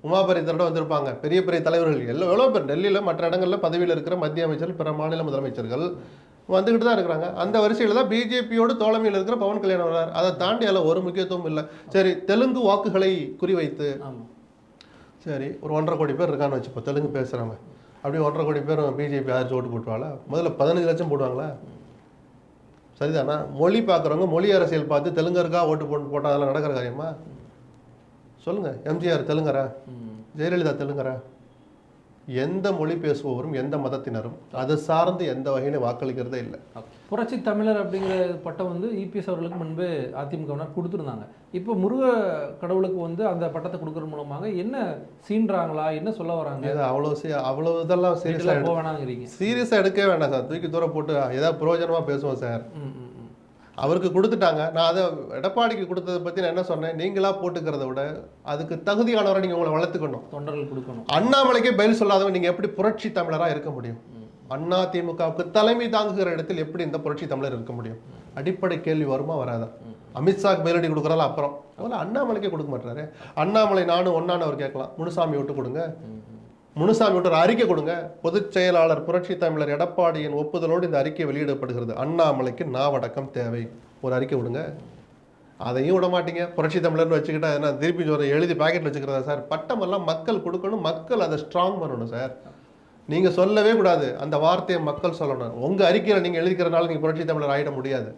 உமாபரி தடவை வந்திருப்பாங்க. பெரிய பெரிய தலைவர்கள் எவ்வளோ பேர் டெல்லியில் மற்ற இடங்களில் பதவியில் இருக்கிற மத்திய அமைச்சர்கள், பிற மாநில முதலமைச்சர்கள் வந்துக்கிட்டு தான் இருக்கிறாங்க. அந்த வரிசையில் தான் பிஜேபியோடு தோழமையில் இருக்கிற பவன் கல்யாணம் வர்றார். அதை தாண்டி அதில் ஒரு முக்கியத்துவம் இல்லை. சரி, தெலுங்கு வாக்குகளை குறிவைத்து ஆமாம். சரி ஒரு 1.5 கோடி பேர் இருக்கான்னு வச்சுப்போம் தெலுங்கு பேசுகிறவங்க. அப்படியே 1.5 கோடி பேர் பிஜேபி ஆதரிச்சு ஓட்டு போட்டுவாங்களா? முதல்ல 15 லட்சம் போடுவாங்களா? சரிதானா? மொழி பார்க்குறவங்க மொழி அரசியல் பார்த்து தெலுங்கருக்கா ஓட்டு போட்டால் அதெல்லாம் நடக்கிற காரியமா? சொல்லுங்கள். எம்ஜிஆர் தெலுங்கரா? ஜெயலலிதா தெலுங்கரா? எந்த மொழி பேசுபவரும் எந்த மதத்தினரும் அது சார்ந்து எந்த வகையிலும் வாக்களிக்கிறதே இல்லை. புரட்சி தமிழர் அப்படிங்கிற பட்டம் வந்து இபிஎஸ் அவர்களுக்கு முன்பே அதிமுகவினர் கொடுத்துருந்தாங்க. இப்போ முருக கடவுளுக்கு வந்து அந்த பட்டத்தை கொடுக்கறது மூலமாக என்ன சீன்றாங்களா, என்ன சொல்ல வராங்க? அவ்வளோ இதெல்லாம் சீரியஸாக போவேனாங்கிறீங்க? சீரியஸாக எடுக்கவே வேண்டாம் சார். தூக்கி தூரம் போட்டு ஏதாவது பிரயோஜனமாக பேசுவோம் சார். அவருக்கு கொடுத்துட்டாங்க. நான் அதை எடப்பாடிக்கு கொடுத்ததை பற்றி நான் என்ன சொன்னேன், நீங்களா போட்டுக்கிறத விட அதுக்கு தகுதியானவரை நீங்கள் உங்களை வளர்த்துக்கணும், தொண்டர்கள் கொடுக்கணும். அண்ணாமலைக்கே பதில் சொல்லாதவன் நீங்கள் எப்படி புரட்சி தமிழராக இருக்க முடியும்? அண்ணா திமுகவுக்கு தலைமை தாங்குகிற இடத்தில் எப்படி இந்த புரட்சி தமிழர் இருக்க முடியும்? அடிப்படை கேள்வி வருமா வராதா? அமித்ஷாக்கு பதிலடி கொடுக்குறாலும் அப்புறம் முதல்ல அண்ணாமலைக்கே கொடுக்க மாட்டாரு. அண்ணாமலை நானும் ஒன்னான்னு அவர் கேட்கலாம். முனுசாமி விட்டு கொடுங்க, முனுசாமி விட்டு ஒரு அறிக்கை கொடுங்க. பொதுச் செயலாளர் புரட்சி தமிழர் எடப்பாடியின் ஒப்புதலோடு இந்த அறிக்கை வெளியிடப்படுகிறது, அண்ணாமலைக்கு நாவடக்கம் தேவை, ஒரு அறிக்கை விடுங்க. அதையும் விட மாட்டீங்க. புரட்சி தமிழர்னு வச்சுக்கிட்டா என்ன திருப்பி ஒரு எழுதி பாக்கெட்டில் வச்சுக்கிறதா சார்? பட்டமெல்லாம் மக்கள் கொடுக்கணும், மக்கள் அதை ஸ்ட்ராங் பண்ணணும் சார். நீங்கள் சொல்லவே கூடாது, அந்த வார்த்தையை மக்கள் சொல்லணும். உங்கள் அறிக்கையில் நீங்கள் எழுதிக்கிறனால நீங்கள் புரட்சி தமிழர் ஆகிட முடியாது.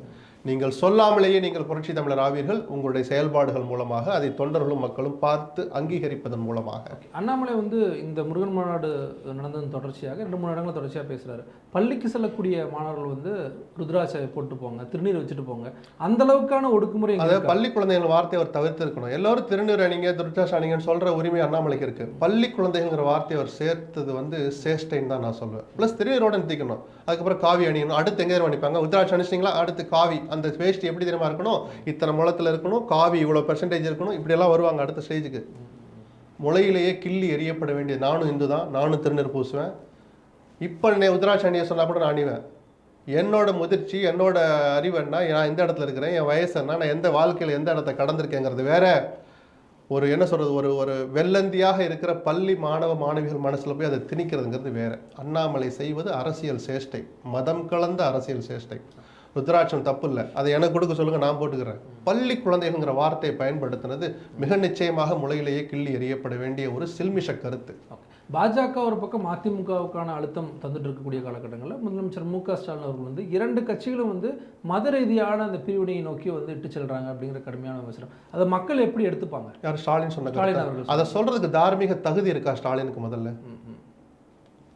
நீங்கள் சொல்லாமலேயே நீங்கள் புரட்சி தமிழர் ஆவீர்கள். உங்களுடைய செயல்பாடுகள் மூலமாக அதை தொண்டர்களும் மக்களும் பார்த்து அங்கீகரிப்பதன் மூலமாக. அண்ணாமலை வந்து இந்த முருகன் மாநாடு நடந்ததன் தொடர்ச்சியாக 2-3 இடங்களில் தொடர்ச்சியாக பேசுகிறாரு. பள்ளிக்கு செல்லக்கூடிய மாணவர்கள் வந்து ருத்ராட்சை போட்டு போங்க, திருநீர் வச்சுட்டு போங்க, அந்த அளவுக்கான ஒடுக்குமுறை. அதாவது பள்ளி குழந்தைகள் வார்த்தையை அவர் தவிர்த்து இருக்கணும். எல்லாரும் திருநீர் அணிங்க, துர்ச்சாஷ் அணிங்கன்னு சொல்ற உரிமை அண்ணாமலைக்கு இருக்கு. பள்ளி குழந்தைங்கிற வார்த்தையை அவர் சேர்த்தது வந்து சேஷ்டைன்னு தான் நான் சொல்லுவேன். பிளஸ் திருநீரோட நிறுத்திக்கணும். அதுக்கப்புறம் காவி அணியணும். அடுத்து எங்கே அணிப்பாங்க? உத்ராட்சி அணிச்சிங்களா, அடுத்து காவி. அந்த வேஷ்டி எப்படி தெரியுமா இருக்கணும்? இத்தனை முளத்தில் இருக்கணும், காவி இவ்வளோ பெர்சன்டேஜ் இருக்கணும், இப்படியெல்லாம் வருவாங்க அடுத்த ஸ்டேஜுக்கு. முளையிலேயே கிள்ளி எறியப்பட வேண்டிய நானும் இந்து தான், நானும் திருநீர் பூசுவேன். இப்போ உத்ராட்சி அணியை சொன்னால் கூட நான் அணிவேன். என்னோட முதிர்ச்சி, என்னோட அறிவு என்ன, நான் எந்த இடத்துல இருக்கிறேன், என் வயசு என்ன, நான் எந்த வாழ்க்கையில் எந்த இடத்த கடந்திருக்கேங்கிறது வேற. ஒரு என்ன சொல்கிறது, ஒரு வெள்ளந்தியாக இருக்கிற பள்ளி மாணவ மாணவிகள் மனசில் போய் அதை திணிக்கிறதுங்கிறது வேற. அண்ணாமலை செய்வது அரசியல் சேஷ்டை, மதம் கலந்த அரசியல் சேஷ்டை. ருத்ராட்சம் தப்பு இல்லை, அதை எனக்கு கொடுக்க சொல்லுங்க, நான் போட்டுக்கிறேன். பள்ளி குழந்தைங்கிற வார்த்தையை பயன்படுத்தினது மிக நிச்சயமாக முளையிலேயே கிள்ளி எறியப்பட வேண்டிய ஒரு சில்மிஷ கருத்து. பாஜக ஒரு பக்கம் அதிமுகவுக்கான அழுத்தம் தந்துட்டு இருக்கக்கூடிய காலகட்டங்களில் முதலமைச்சர் மு.க. ஸ்டாலின் அவர்கள் வந்து 2 கட்சிகளும் வந்து மத ரீதியான அந்த பிரிவினையை நோக்கி வந்து இட்டு செல்றாங்க அப்படிங்கிற கடுமையான விமர்சனம். அதை மக்கள் எப்படி எடுத்துப்பாங்க? யார்? ஸ்டாலின் சொன்ன ஸ்டாலின் அவர்கள். அதை சொல்றதுக்கு தார்மீக தகுதி இருக்கா ஸ்டாலினுக்கு? முதல்ல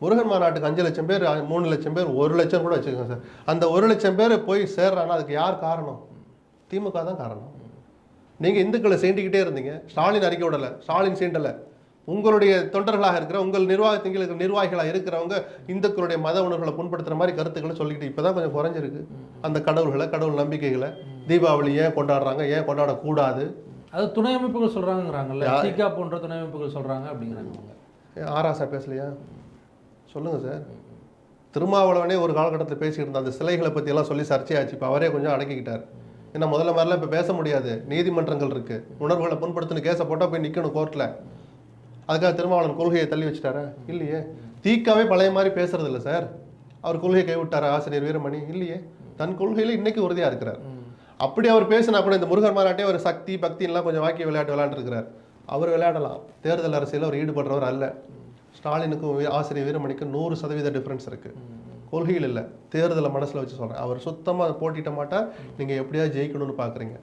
முருகன் மாநாட்டுக்கு 5 லட்சம் பேர், 3 லட்சம் பேர், 1 லட்சம் கூட வச்சுக்கோங்க சார். அந்த 1 லட்சம் பேர் போய் சேர்றான்னா அதுக்கு யார் காரணம்? திமுக தான் காரணம். நீங்கள் இந்துக்களை சீண்டிக்கிட்டே இருந்தீங்க. ஸ்டாலின் அறிக்கை விடலை, ஸ்டாலின் சீண்டலை. உங்களுடைய தொண்டர்களாக இருக்கிற உங்கள் நிர்வாகத்திற்கு நிர்வாகிகளாக இருக்கிறவங்க இந்துக்களுடைய மத உணர்வுகளை புண்படுத்துகிற மாதிரி கருத்துக்களை சொல்லிக்கிட்டு இப்போ தான் கொஞ்சம் குறைஞ்சிருக்கு. அந்த கடவுள்களை, கடவுள் நம்பிக்கைகளை, தீபாவளி ஏன் கொண்டாடுறாங்க, ஏன் கொண்டாடக்கூடாது, அது துணை அமைப்புகள் சொல்கிறாங்கிறாங்கல்ல, திகா போன்ற துணை அமைப்புகள் சொல்கிறாங்க அப்படிங்கிறாங்க. ஆராசா பேசலையா? சொல்லுங்கள் சார். திருமாவளவனே ஒரு காலகட்டத்தில் பேசிக்கிட்டு இருந்தார், அந்த சிலைகளை பற்றி எல்லாம் சொல்லி சர்ச்சையாச்சு. இப்போ அவரே கொஞ்சம் அடக்கிக்கிட்டார். ஏன்னா முதல்ல மாதிரிலாம் இப்போ பேச முடியாது, நீதிமன்றங்கள் இருக்குது. உணர்வுகளை புண்படுத்தின கேஸை போட்டால் போய் நிற்கணும் கோர்ட்டில். அதுக்காக திருமாவளவன் கொள்கையை தள்ளி வச்சுட்டாரா? இல்லையே. தீக்காவே பழைய மாதிரி பேசுறது இல்லை சார். அவர் கொள்கையை கைவிட்டாரா ஆசிரியர் வீரமணி? இல்லையே. தன் கொள்கையில் இன்னைக்கு உறுதியாக இருக்கிறார். அப்படி அவர் பேசினா கூட இந்த முருகன் மாநாட்டே ஒரு சக்தி பக்தின்லாம் கொஞ்சம் வாக்கிய விளையாட்டு விளையாண்டுருக்கிறார். அவர் விளையாடலாம், தேர்தல் அரசியல் அவர் ஈடுபடுறவர் அல்ல. ஸ்டாலினுக்கும் ஆசிரியர் வீரமணிக்கும் 100% டிஃப்ரென்ஸ் இருக்குது. கொள்கையில் இல்லை, தேர்தலை மனசில் வச்சு சொல்கிறேன். அவர் சுத்தமாக போட்டிட்ட மாட்டார். நீங்கள் எப்படியாவது ஜெயிக்கணும்னு பார்க்குறீங்க.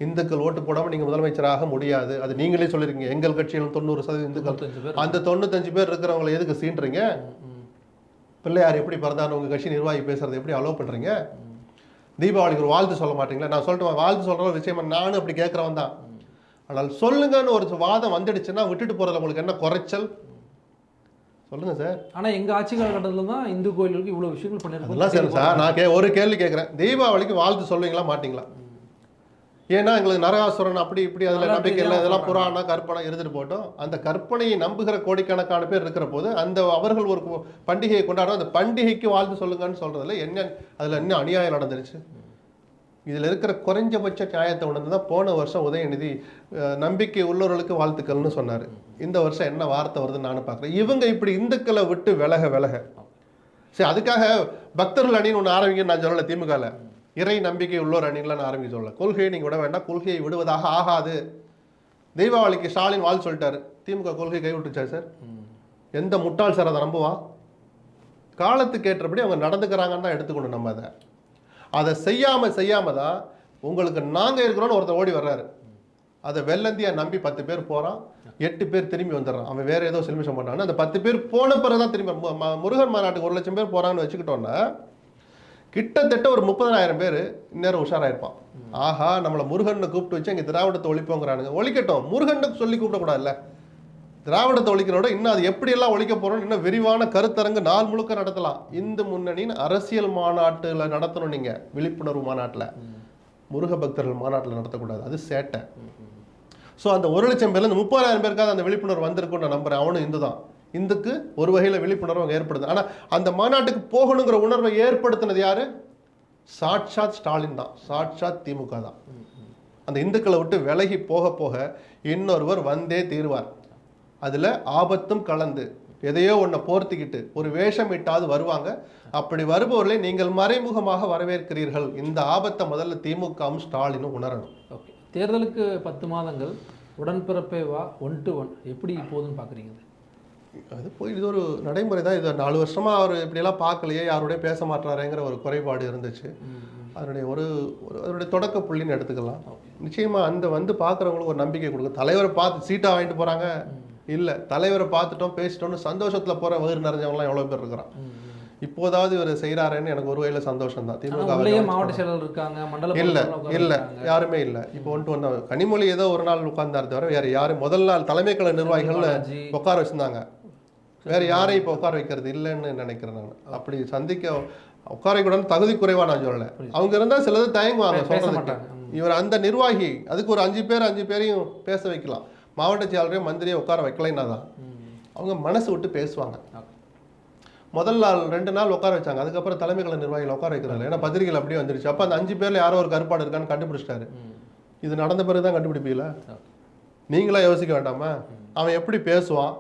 இந்துக்கள் ஓட்டு போடாமல் நீங்கள் முதலமைச்சராக முடியாது. அது நீங்களே சொல்லியிருக்கீங்க. எங்கள் கட்சியிலும் 90% இந்துக்கள். அந்த 95 பேர் இருக்கிறவங்களை எதுக்கு சீன்றீங்க? பிள்ளையார் எப்படி பிறந்தான்னு உங்கள் கட்சி நிர்வாகி பேசுறது எப்படி அலோவ் பண்ணுறீங்க? தீபாவளிக்கு ஒரு வாழ்த்து சொல்ல மாட்டீங்களா? நான் சொல்லிட்டு வாழ்த்து சொல்கிற ஒரு விஷயமா நானும் அப்படி கேட்குறவன் தான். ஆனால் சொல்லுங்கன்னு ஒரு வாதம் வந்துடுச்சுன்னா விட்டுட்டு போகிறதுல உங்களுக்கு என்ன குறைச்சல்? சொல்லுங்க சார். ஆனால் எங்கள் ஆட்சி காலகட்டத்தில் தான் இந்து கோயிலுக்கு இவ்வளோ விஷயங்கள் பண்ணியிருக்கோம். சரி சார், நான் ஒரு கேள்வி கேட்குறேன். தீபாவளிக்கு வாழ்த்து சொல்லுவீங்களா மாட்டீங்களா? ஏன்னா எங்களுக்கு நரகாசுரன் அப்படி இப்படி அதில் நம்பிக்கை இல்லை, இதெல்லாம் புராணம் கற்பனை இருந்துட்டு போட்டோம். அந்த கற்பனையை நம்புகிற கோடிக்கணக்கான பேர் இருக்கிற போது அந்த அவர்கள் ஒரு பண்டிகையை கொண்டாடுறோம், அந்த பண்டிகைக்கு வாழ்த்து சொல்லுங்கன்னு சொல்றதுல என்ன அதில் என்ன அநியாயம் நடந்துருச்சு? இதில் இருக்கிற குறைஞ்சபட்ச நியாயத்தை உணர்ந்து தான் போன வருஷம் உதயநிதி நம்பிக்கை உள்ளவர்களுக்கு வாழ்த்துக்கள்னு சொன்னார். இந்த வருஷம் என்ன வார்த்தை வருதுன்னு நானும் பார்க்குறேன். இவங்க இப்படி இந்துக்களை விட்டு விலக சரி, அதுக்காக பக்தர்கள் அணின்னு ஒன்று ஆரம்பிங்கன்னு நான் சொல்லலை. திமுகவில் இறை நம்பிக்கை உள்ளோர் அணின்லாம் நான் ஆரம்பிக்க சொல்லலை. கொள்கையை நீங்கள் விட வேண்டாம், கொள்கையை விடுவதாக ஆகாது. தீபாவளிக்கு ஸ்டாலின் வாழ் சொல்லிட்டாரு, திமுக கொள்கை கைவிட்டுச்சா சார்? எந்த முட்டாள் சார் அதை நம்புவான்? காலத்துக்கு ஏற்றபடி அவங்க நடந்துக்கிறாங்கன்னு தான் எடுத்துக்கணும் நம்ம. அதை செய்யாம தான் உங்களுக்கு நாங்கள் இருக்கிறோன்னு ஒருத்தர் ஓடி வர்றாரு. அதை வெள்ளந்தியா நம்பி 10 பேர் போகிறான், 8 பேர் திரும்பி வந்துடுறான். அவன் வேற ஏதோ சில்மிஷம் பண்ணான்னு அந்த 10 பேர் போன பிறகு தான் திரும்பி முருகன் மாநாட்டுக்கு 1 லட்சம் பேர் போகிறான்னு வச்சுக்கிட்டோன்னா கிட்டத்தட்ட ஒரு 30,000 பேர் இந்நேரம் உஷாராயிருப்பான். ஆஹா, நம்மளை முருகனை கூப்பிட்டு வச்சு அங்கே திராவிடத்தை ஒழிப்போங்கிறானுங்க. ஒழிக்கட்டும், முருகனுக்கு சொல்லி கூப்பிடக்கூடாதுல்ல. திராவிடத்தை ஒழிக்கிறோட இன்னும் அது எப்படியெல்லாம் ஒழிக்க போகிறோம் இன்னும் விரிவான கருத்தரங்கு நாள் முழுக்க நடத்தலாம். இந்து முன்னணியின் அரசியல் மாநாட்டில் நடத்தணும். நீங்கள் விழிப்புணர்வு மாநாட்டில், முருக பக்தர்கள் மாநாட்டில் நடத்தக்கூடாது, அது சேட்டை. ஸோ அந்த 1 லட்சம் பேர்ல இந்த 30,000 பேருக்காவது அந்த விழிப்புணர்வு வந்திருக்குன்னு நான் நம்புறேன். அவனும் இந்து தான், இந்துக்கு ஒரு வகையில் விழிப்புணர்வு அவங்க ஏற்படுது. ஆனால் அந்த மாநாட்டுக்கு போகணுங்கிற உணர்வை ஏற்படுத்தினது யாரு? சாட்சாத் ஸ்டாலின் தான், சாட்சாத் திமுக தான். அந்த இந்துக்களை விட்டு விலகி போக போக இன்னொருவர் வந்தே தீர்வார். அதில் ஆபத்தும் கலந்து எதையோ ஒன்றை போர்த்திக்கிட்டு ஒரு வேஷம் இட்டாவது வருவாங்க. அப்படி வருபவர்களை நீங்கள் மறைமுகமாக வரவேற்கிறீர்கள். இந்த ஆபத்தை முதல்ல திமுகவும் ஸ்டாலினும் உணரணும். ஓகே, தேர்தலுக்கு 10 மாதங்கள், உடன்பிறப்பே வா 1 to 1 எப்படி போகுதுன்னு பார்க்குறீங்க? அது போய் இது ஒரு நடைமுறை தான். இது 4 வருஷமாக அவர் இப்படியெல்லாம் பார்க்கலையே, யாரோடய பேச மாட்டாருங்கிற ஒரு குறைபாடு இருந்துச்சு. அதனுடைய அதனுடைய தொடக்க புள்ளின்னு எடுத்துக்கலாம். நிச்சயமாக அந்த வந்து பார்க்குறவங்களுக்கு ஒரு நம்பிக்கை கொடுக்கும். தலைவரை பார்த்து சீட்டாக வாங்கிட்டு போகிறாங்க இல்லை, தலைவரை பார்த்துட்டோம் பேசிட்டோம்னு சந்தோஷத்தில் போகிற வயிறு நிறைஞ்சவங்களாம் எவ்வளோ பேர் இருக்கிறான். இப்போதாவது இவர் செய்கிறாருன்னு எனக்கு ஒரு வகையில் சந்தோஷம் தான். திமுக மாவட்ட செயலர் இருக்காங்க, மண்டல இல்லை யாருமே இல்லை. இப்போ ஒன்று கனிமொழி ஏதோ ஒரு நாள் உட்கார்ந்தாரு தவிர வேறு யாரும் முதல் நாள் தலைமை கழக நிர்வாகிகள் உட்கார வச்சுருந்தாங்க. வேறு யாரையும் இப்போ உட்கார வைக்கிறது இல்லைன்னு நினைக்கிறேன் நான். அப்படி சந்திக்க உட்கார கூட தகுதி குறைவா நான் சொல்லலை. அவங்க இருந்தால் சிலது தயங்குவாங்க சொல்கிறதுக்கு. இவர் அந்த நிர்வாகி, அதுக்கு ஒரு 5 பேரையும் பேச வைக்கலாம். மாவட்ட செயலரையும் மந்திரியை உட்கார வைக்கலைன்னா தான் அவங்க மனசு விட்டு பேசுவாங்க. முதல் நாள் 2 நாள் உட்கார வச்சாங்க, அதுக்கப்புறம் தலைமைகளை நிர்வாகிகள் உட்கார வைக்கிறாங்க. ஏன்னா பத்திரிகைகள் அப்படியே வந்துருச்சு. அப்போ அந்த 5 பேர்ல யாரோ ஒரு கருப்பாடு இருக்கான்னு கண்டுபிடிச்சிட்டாரு. இது நடந்த பிறகு தான் கண்டுபிடிப்பீங்களா? நீங்களா யோசிக்க வேண்டாமா? அவன் எப்படி பேசுவான்?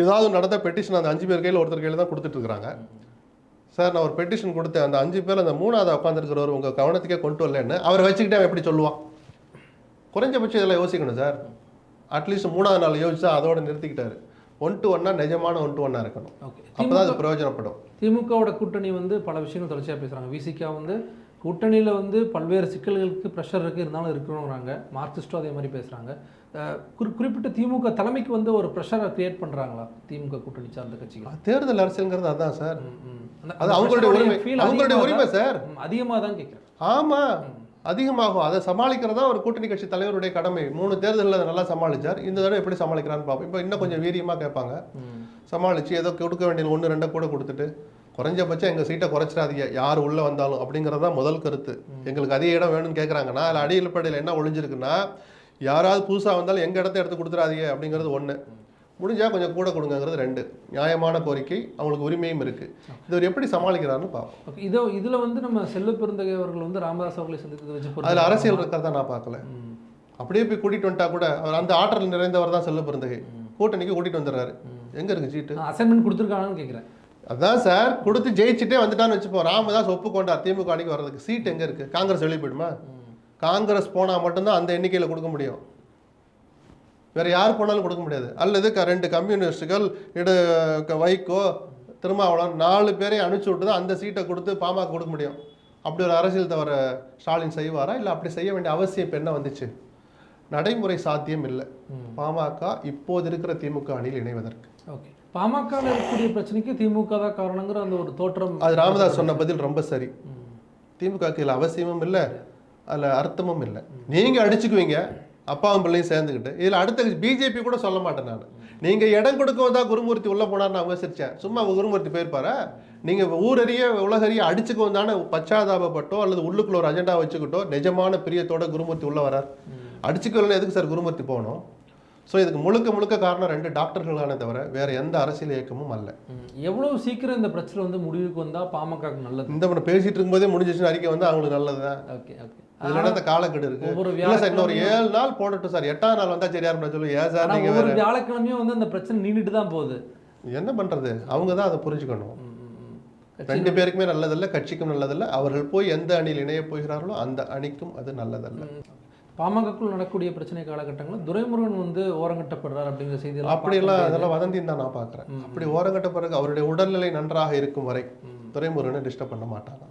ஏதாவது நடந்த பெட்டிஷன் அந்த 5 பேர் கையில் ஒருத்தர் கையில் தான் கொடுத்துட்டு இருக்கிறாங்க. சார் நான் ஒரு பெட்டிஷன் கொடுத்தேன், அந்த 5 பேர் அந்த 3ஆவது உட்காந்துருக்கிறவர் உங்கள் கவனத்துக்கே கொண்டு வரலன்னு அவரை வச்சுக்கிட்டே அவன் எப்படி சொல்லுவான்? குறைஞ்சபட்சம் இதெல்லாம் யோசிக்கணும் சார். அட்லீஸ்ட் 3ஆவது நாள் யோசிச்சா அதோட நிறுத்திக்கிட்டாரு. 1 to 1 நிஜமான 1 to 1 இருக்கணும். அப்பதான் அது பிரயோஜனப்படும். திமுகவோட கூட்டணி வந்து பல விஷயங்கள் தொடர்ச்சியாக பேசுகிறாங்க. விசிகா வந்து கூட்டணியில் வந்து பல்வேறு சிக்கல்களுக்கு ப்ரெஷர் இருக்குது, இருந்தாலும் இருக்கணுங்கிறாங்க. மார்க்சிஸ்டும் அதே மாதிரி பேசுகிறாங்க. குறிப்பிட்ட திமுக தலைமைக்கு வந்து ஒரு ப்ரெஷரை கிரியேட் பண்ணுறாங்களா திமுக கூட்டணி சார்ந்த கட்சிகள்? தேர்தல் அரசியல்ங்கிறது அதுதான் சார். அது அவங்களுடைய உரிமை, அவங்களுடைய உரிமை சார். அதிகமாக தான் கேட்குறேன். ஆமாம், அதிகமாகும். அதை சமாளிக்கிறதா ஒரு கூட்டணி கட்சி தலைவருடைய கடமை. 3 தேர்தலில் அதை நல்லா சமாளிச்சார். இந்த தடவை எப்படி சமாளிக்கிறான்னு பார்ப்போம். இப்போ இன்னும் கொஞ்சம் வீரியமாக கேட்பாங்க. சமாளித்து ஏதோ கொடுக்க வேண்டிய 1, 2 கூட கொடுத்துட்டு குறைஞ்சபட்சம் எங்கள் சீட்டை குறைச்சிடாதீங்க யார் உள்ளே வந்தாலும் அப்படிங்கிறது தான் முதல் கருத்து. எங்களுக்கு அதிக இடம் வேணும்னு கேட்குறாங்கன்னா அதில் அடிப்படையில் என்ன ஒழிஞ்சிருக்குன்னா, யாராவது புதுசாக வந்தாலும் எங்கள் இடத்த எடுத்து கொடுத்துடாதீங்க அப்படிங்கிறது 1. முடிஞ்சால் கொஞ்சம் கூட கொடுங்கிறது 2. நியாயமான கோரிக்கை, அவங்களுக்கு உரிமையும் இருக்குது. இது எப்படி சமாளிக்கிறாருன்னு பார்ப்போம். இதில் வந்து நம்ம செல்வ பெருந்தகை அவர்கள் வந்து ராமதாஸ் அவர்களை சந்தித்து வச்சு அதில் அரசியல் இருக்கிறதா நான் பார்க்கல. அப்படியே போய் கூட்டிகிட்டு வந்துட்டா கூட அவர் அந்த ஆற்றல் நிறைந்தவர் தான் செல்வ பெருந்தகை. கூட்டணிக்கு கூட்டிகிட்டு வந்துடுறாரு. எங்கே இருக்குது சீட்டு? அசைன்மெண்ட் கொடுத்துருக்காங்கன்னு கேட்குறேன். அதான் சார், கொடுத்து ஜெயிச்சுட்டே வந்துட்டான்னு வச்சுப்போம். ராமதாஸ் ஒப்புக்கொண்டார் திமுக அணிக்கு வர்றதுக்கு. சீட் எங்கே இருக்குது? காங்கிரஸ் வெளியே போயிடுமா? காங்கிரஸ் போனால் மட்டும்தான் அந்த எண்ணிக்கையில் கொடுக்க முடியும். வேறு யார் போனாலும் கொடுக்க முடியாது. அல்லது 2 கம்யூனிஸ்டுகள், வைகோ, திருமாவளவன் 4 பேரையும் அனுப்பிச்சி விட்டு தான் அந்த சீட்டை கொடுத்து பாமக கொடுக்க முடியும். அப்படி ஒரு அரசியல் தவிர ஸ்டாலின் செய்வாரா? இல்லை அப்படி செய்ய வேண்டிய அவசியம் இப்போ என்ன வந்துச்சு? நடைமுறை சாத்தியம் இல்லை பாமக இப்போது இருக்கிற திமுக அணியில் இணைவதற்கு. ஓகே, பாமக இருக்கக்கூடிய பிரச்சனைக்கு திமுக தான் காரணங்கிற அந்த ஒரு தோற்றம். அது ராமதாஸ் சொன்ன பதில் ரொம்ப சரி. திமுகக்கு இதில் அவசியமும் இல்லை, அதில் அர்த்தமும் இல்லை. நீங்கள் அடிச்சுக்குவீங்க அப்பாவும் பிள்ளையும் சேர்ந்துக்கிட்டு. இதில் அடுத்த பிஜேபி கூட சொல்ல மாட்டேன் நான். நீங்கள் இடம் கொடுக்கவும் தான் குருமூர்த்தி உள்ளே போனார் நான் விமர்சித்தேன். சும்மா குருமூர்த்தி போயிருப்பாரா? நீங்கள் ஊரறிய உலகறிய அடிச்சுக்கவும் தானே பச்சாதாபப்பட்டோ அல்லது உள்ளுக்குள்ள ஒரு அஜெண்டா வச்சுக்கிட்டோ நிஜமான பிரியத்தோட குருமூர்த்தி உள்ளே வரார். அடிச்சுக்கலன்னு எதுக்கு சார் குருமூர்த்தி போகணும்? ஸோ இதுக்கு முழுக்க காரணம் 2 டாக்டர்களானே தவிர வேறு எந்த அரசியல் இயக்கமும் அல்ல. எவ்வளோ சீக்கிரம் இந்த பிரச்சனை வந்து முடிவுக்கு வந்தால் பாமக நல்லது. இந்த பேசிட்டு இருக்கும்போதே முடிஞ்சிச்சுன்னு அறிக்கை வந்து அவங்களுக்கு நல்லது தான். ஓகே ஓகே, இதில் என்ன காலக்கெடு இருக்கு? இல்லை சார், இன்னொரு 7 நாள் போடட்டும் சார். 8ஆம் நாள் வந்தால் சரியா இருப்பா சொல்லி. ஏன் சார் நீங்கள் ஒரு வியாழக்கிழமையும் வந்து அந்த பிரச்சனை நீண்டுட்டு தான் போகுது. என்ன பண்ணுறது? அவங்க தான் அதை புரிஞ்சுக்கணும். 2 பேருக்குமே நல்லதல்ல, கட்சிக்கும் நல்லதல்ல. அவர்கள் போய் எந்த அணியில் இணைய போகிறார்களோ அந்த அணிக்கும் அது நல்லதல்ல. பாமகக்குள் நடக்கக்கூடிய பிரச்சனை காலகட்டங்களில் துரைமுருகன் வந்து ஓரங்கட்டப்படுறார் அப்படிங்கிற செய்தியெல்லாம் அப்படியெல்லாம் அதெல்லாம் வதந்தின்னு தான் நான் பார்க்குறேன். அப்படி ஓரங்கட்ட பிறகு அவருடைய உடல்நிலை நன்றாக இருக்கும் வரை துரைமுருகனை டிஸ்டர்ப் பண்ண மாட்டாங்க.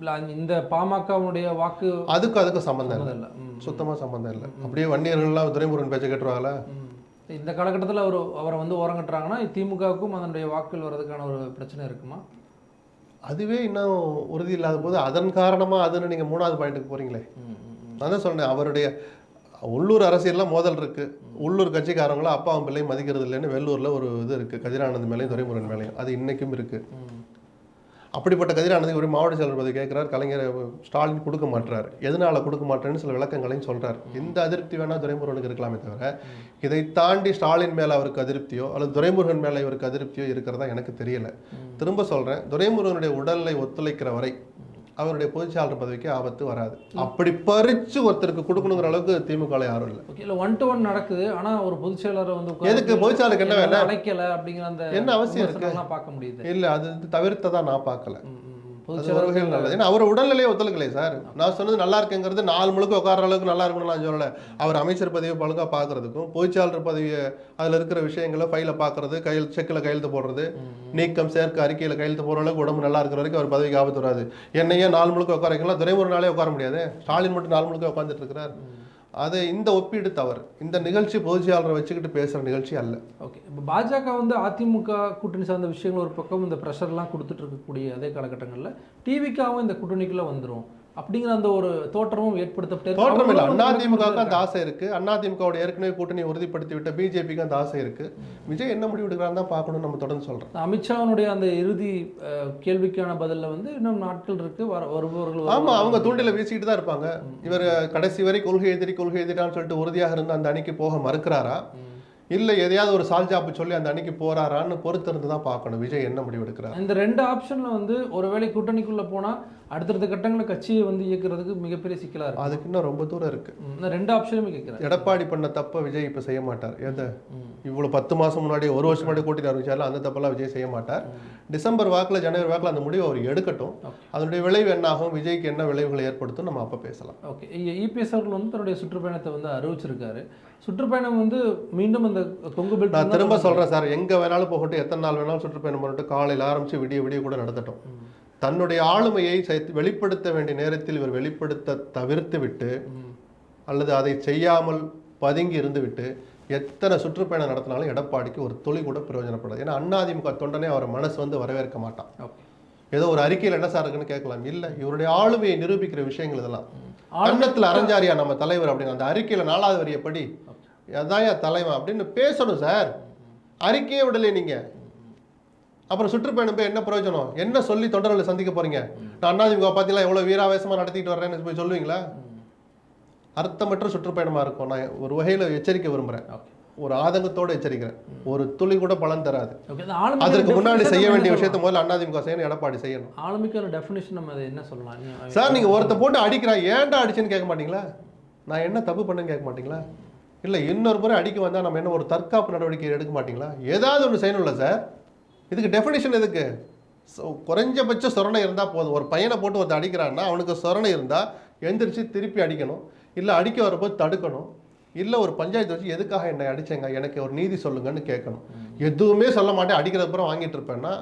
இல்லை இந்த பாமகவுடைய வாக்கு அதுக்கும் சம்மந்தம் இல்லை, இல்லை. சுத்தமாக சம்மந்தம் இல்லை. அப்படியே வன்னியர்கள்லாம் துரைமுருகன் பேச்ச கேட்டுருவாங்களா? இந்த காலகட்டத்தில் அவரை வந்து ஓரங்கட்டுறாங்கன்னா திமுகவுக்கும் அதனுடைய வாக்குகள் வர்றதுக்கான ஒரு பிரச்சனை இருக்குமா? அதுவே இன்னும் உறுதி இல்லாத போது அதன் காரணமாக அதுன்னு நீங்கள் 3வது பாயிண்ட்டுக்கு போகிறீங்களே. நான் தான் சொன்னேன், அவருடைய உள்ளூர் அரசியல்லாம் மோதல் இருக்குது. உள்ளூர் கட்சிக்காரங்களும் அப்பாவும் பிள்ளையும் மதிக்கிறது இல்லைன்னு வெள்ளூரில் ஒரு இது இருக்குது, கதிரானந்த் மேலேயும் துரைமுருகன் மேலேயும். அது இன்றைக்கும் இருக்குது. அப்படிப்பட்ட கதிரானந்த் ஒரு மாவட்ட செயலர் பதவி கேட்குறாரு, கலைஞர் ஸ்டாலின் கொடுக்க மாட்டுறாரு. எதனால் கொடுக்க மாட்டேன்னு சில விளக்கங்களையும் சொல்கிறார். இந்த அதிருப்தி வேணால் துரைமுருகனுக்கு இருக்கலாமே தவிர இதை தாண்டி ஸ்டாலின் மேலே அவருக்கு அதிருப்தியோ அல்லது துரைமுருகன் மேலே இவருக்கு அதிருப்தியோ இருக்கிறதா எனக்கு தெரியல. திரும்ப சொல்கிறேன், துரைமுருகனுடைய உடல்நிலை ஒத்துழைக்கிற வரை அவருடைய பொதுச்செயலாளர் பதவிக்கு ஆபத்து வராது. அப்படி பறிச்சு ஒருத்தருக்கு கொடுக்கணுங்கிற அளவுக்கு திமுக யாரும் இல்லை. ஓகே, இல்லை 1-to-1 நடக்குது. ஆனால் ஒரு பொதுச்செயலாளரை வந்து எதுக்கு பொதுச்செயலாளருக்கு என்ன வேலை, அழைக்கல அப்படிங்கிற அந்த என்ன அவசியம் இருக்கு பார்க்க முடியுது. இல்லை, அது தவிர்த்ததா நான் பார்க்கல. பொதுச்செயலாளர்கள் நல்லது. ஏன்னா அவர் உடல்நிலையை ஒத்துழைக்கலையே சார். நான் சொன்னது நல்லா இருக்குங்கிறது நாள் முழுக்க உட்கார அளவுக்கு நல்லா இருக்குன்னு நான் சொல்லலை. அவர் அமைச்சர் பதவியை பழுங்கா பார்க்கறதுக்கும் பொதுச்செயலாளர் பதவியை அதில் இருக்கிற விஷயங்களை ஃபைலை பார்க்கறது, செக்கில் கையெழுத்து போடுறது, நீக்கம் சேர்க்க அறிக்கையில் கையெழுத்து போடுற அளவுக்கு உடம்பு நல்லா இருக்கிற வரைக்கும் அவர் பதவிக்கு ஆபத்து வராது. என்னையே நாள் முழுக்க உட்கார வைக்கலாம், துரைமுருகன் நாளே உட்கார முடியாது. ஸ்டாலின் மட்டும் நாள் முழுக்க உட்காந்துட்டு இருக்கிறார். அது இந்த ஒப்பீடு தவறு. இந்த நிகழ்ச்சி பொதுச்செயலாளரை வச்சுக்கிட்டு பேசுகிற நிகழ்ச்சி அல்ல. ஓகே, இப்போ பாஜக வந்து அதிமுக கூட்டணி சார்ந்த விஷயங்கள் ஒரு பக்கம் இந்த ப்ரெஷர்லாம் கொடுத்துட்டு இருக்கக்கூடிய அதே காலகட்டங்களில் டிவிக்காவும் இந்த கூட்டணிக்குள்ளே வந்துடும் அப்படிங்கிற அந்த ஒரு தோற்றமும் ஏற்படுத்தப்பட்டு தோற்றம் இல்லை. அதிமுகவுக்கு அந்த ஆசை இருக்கு. அதிமுகவோட ஏற்கனவே கூட்டணி உறுதிப்படுத்தி விட்ட பிஜேபிக்கு அந்த ஆசை இருக்கு. விஜய் என்ன முடிவு எடுக்கிறான்னு தான் பார்க்கணும். நம்ம தொடர்ந்து சொல்றோம். அமித்ஷாவுடைய அந்த இறுதி கேள்விக்கான பதிலில் வந்து இன்னும் நாட்கள் இருக்கு, வருபவர்கள். ஆமா, அவங்க தூண்டில வீசிக்கிட்டு தான் இருப்பாங்க. இவர் கடைசி வரை கொள்கை எதிரான்னு சொல்லிட்டு உறுதியாக இருந்து அந்த அணிக்கு போக மறுக்கிறாரா, இல்லை எதையாவது ஒரு சால்ஜாப்பு சொல்லி அந்த அணிக்கு போறாரான்னு பொறுத்திருந்து தான் பார்க்கணும் விஜய் என்ன முடிவு எடுக்கிறார். இந்த 2 ஆப்ஷன்ல வந்து ஒருவேளை கூட்டணிக்குள்ள போனா அடுத்தடுத்த கட்டங்களில் கட்சியை வந்து இயக்குறதுக்கு மிகப்பெரிய சிக்கலா இருக்கு. அதுக்கு இன்னும் ரொம்ப தூரம் இருக்கு. இந்த 2 ஆப்ஷனுமே கேட்கிறேன். எடப்பாடி பண்ண தப்ப விஜய் இப்ப செய்ய மாட்டார். எந்த இவ்வளவு 10 மாசம் முன்னாடி 1 வருஷம் முன்னாடி கூட்டணி அறிவிச்சாலும் அந்த தப்பெல்லாம் விஜய் செய்ய மாட்டார். டிசம்பர் வாக்குல ஜனவரி வாக்குல அந்த முடிவு அவர் எடுக்கட்டும். அதனுடைய விளைவு என்ன ஆகும், விஜய்க்கு என்ன விளைவுகளை ஏற்படுத்தும் நம்ம அப்ப பேசலாம். ஓகே, இபிஎஸ் அவர்கள் வந்து தன்னுடைய சுற்றுப்பயணத்தை வந்து அறிவிச்சிருக்காரு. சுற்றுப்பயணம் வந்து மீண்டும் அந்த கொங்கு பெல்ட், நான் திரும்ப சொல்றேன் சார், எங்க வேணாலும் போகட்டும், எத்தனை நாள் வேணாலும் சுற்றுப்பயணம் பண்ணட்டும், காலையில் ஆரம்பிச்சு விடிய கூட நடத்தட்டும். தன்னுடைய ஆளுமையை வெளிப்படுத்த வேண்டிய நேரத்தில் இவர் வெளிப்படுத்த தவிர்த்து விட்டு அல்லது அதை செய்யாமல் பதுங்கி இருந்து விட்டு எத்தனை சுற்றுப்பயணம் நடத்தினாலும் எடப்பாடிக்கு ஒரு துளி கூட பிரயோஜனப்படாது. ஏன்னா அதிமுக தொண்டனே அவரை மனசு வந்து வரவேற்க மாட்டான். ஏதோ ஒரு அறிக்கையில் என்ன சார் இருக்குன்னு கேட்கலாம். இல்லை, இவருடைய ஆளுமையை நிரூபிக்கிற விஷயங்கள் இதெல்லாம். அன்னத்தில் அரஞ்சாரியா நம்ம தலைவர் அப்படின்னு அந்த அறிக்கையில் 4வது வரியப்படி அதான் தலைவன் அப்படின்னு பேசணும் சார். அறிக்கையே விடலை நீங்க. அப்புறம் சுற்றுப்பயணம் போய் என்ன பிரயோஜனம், என்ன சொல்லி தொண்டர்களை சந்திக்க போறீங்க? நான் அதிமுக பார்த்தீங்களா எவ்வளவு வீராவேசமா நடத்திட்டு வர்றேன்னு போய் சொல்லுவீங்களா? அர்த்தமற்ற சுற்றுப்பயணமா இருக்கும். நான் ஒரு வகையில் எச்சரிக்கை விரும்புறேன், ஒரு ஆதங்கத்தோடு எச்சரிக்கிறேன். ஒரு துளி கூட பலன் தராது. அதற்கு முன்னாடி செய்ய வேண்டிய விஷயத்தை முதல்ல அதிமுக செய்யணும், எடப்பாடி செய்யணும். ஆளுமைக்கான டெஃபினிஷன் நம்ம என்ன சொல்லலாம் சார்? நீங்க ஒருத்த போட்டு அடிக்கிறான், ஏன்டா அடிச்சுன்னு கேட்க மாட்டீங்களா? நான் என்ன தப்பு பண்ணேன்னு கேட்க மாட்டீங்களா? இல்லை, இன்னொரு முறை அடிக்க வந்தால் நம்ம என்ன ஒரு தற்காப்பு நடவடிக்கை எடுக்க மாட்டீங்களா? ஏதாவது ஒன்று செய்யணும்ல சார். இதுக்கு டெஃபினிஷன் எதுக்கு? குறைஞ்சபட்ச சொரணை இருந்தால் போதும். ஒரு பையனை போட்டு ஒருத்தர் அடிக்கிறான்னா அவனுக்கு சொரணை இருந்தால் எந்திரிச்சு திருப்பி அடிக்கணும், இல்லை அடிக்க வரப்போது தடுக்கணும், இல்லை ஒரு பஞ்சாயத்து வச்சு எதுக்காக என்னை அடிச்சேங்க, எனக்கு ஒரு நீதி சொல்லுங்கன்னு கேட்கணும். எதுவுமே சொல்ல மாட்டேன், அடிக்கிறது அப்புறம் வாங்கிட்டு இருப்பேன்னா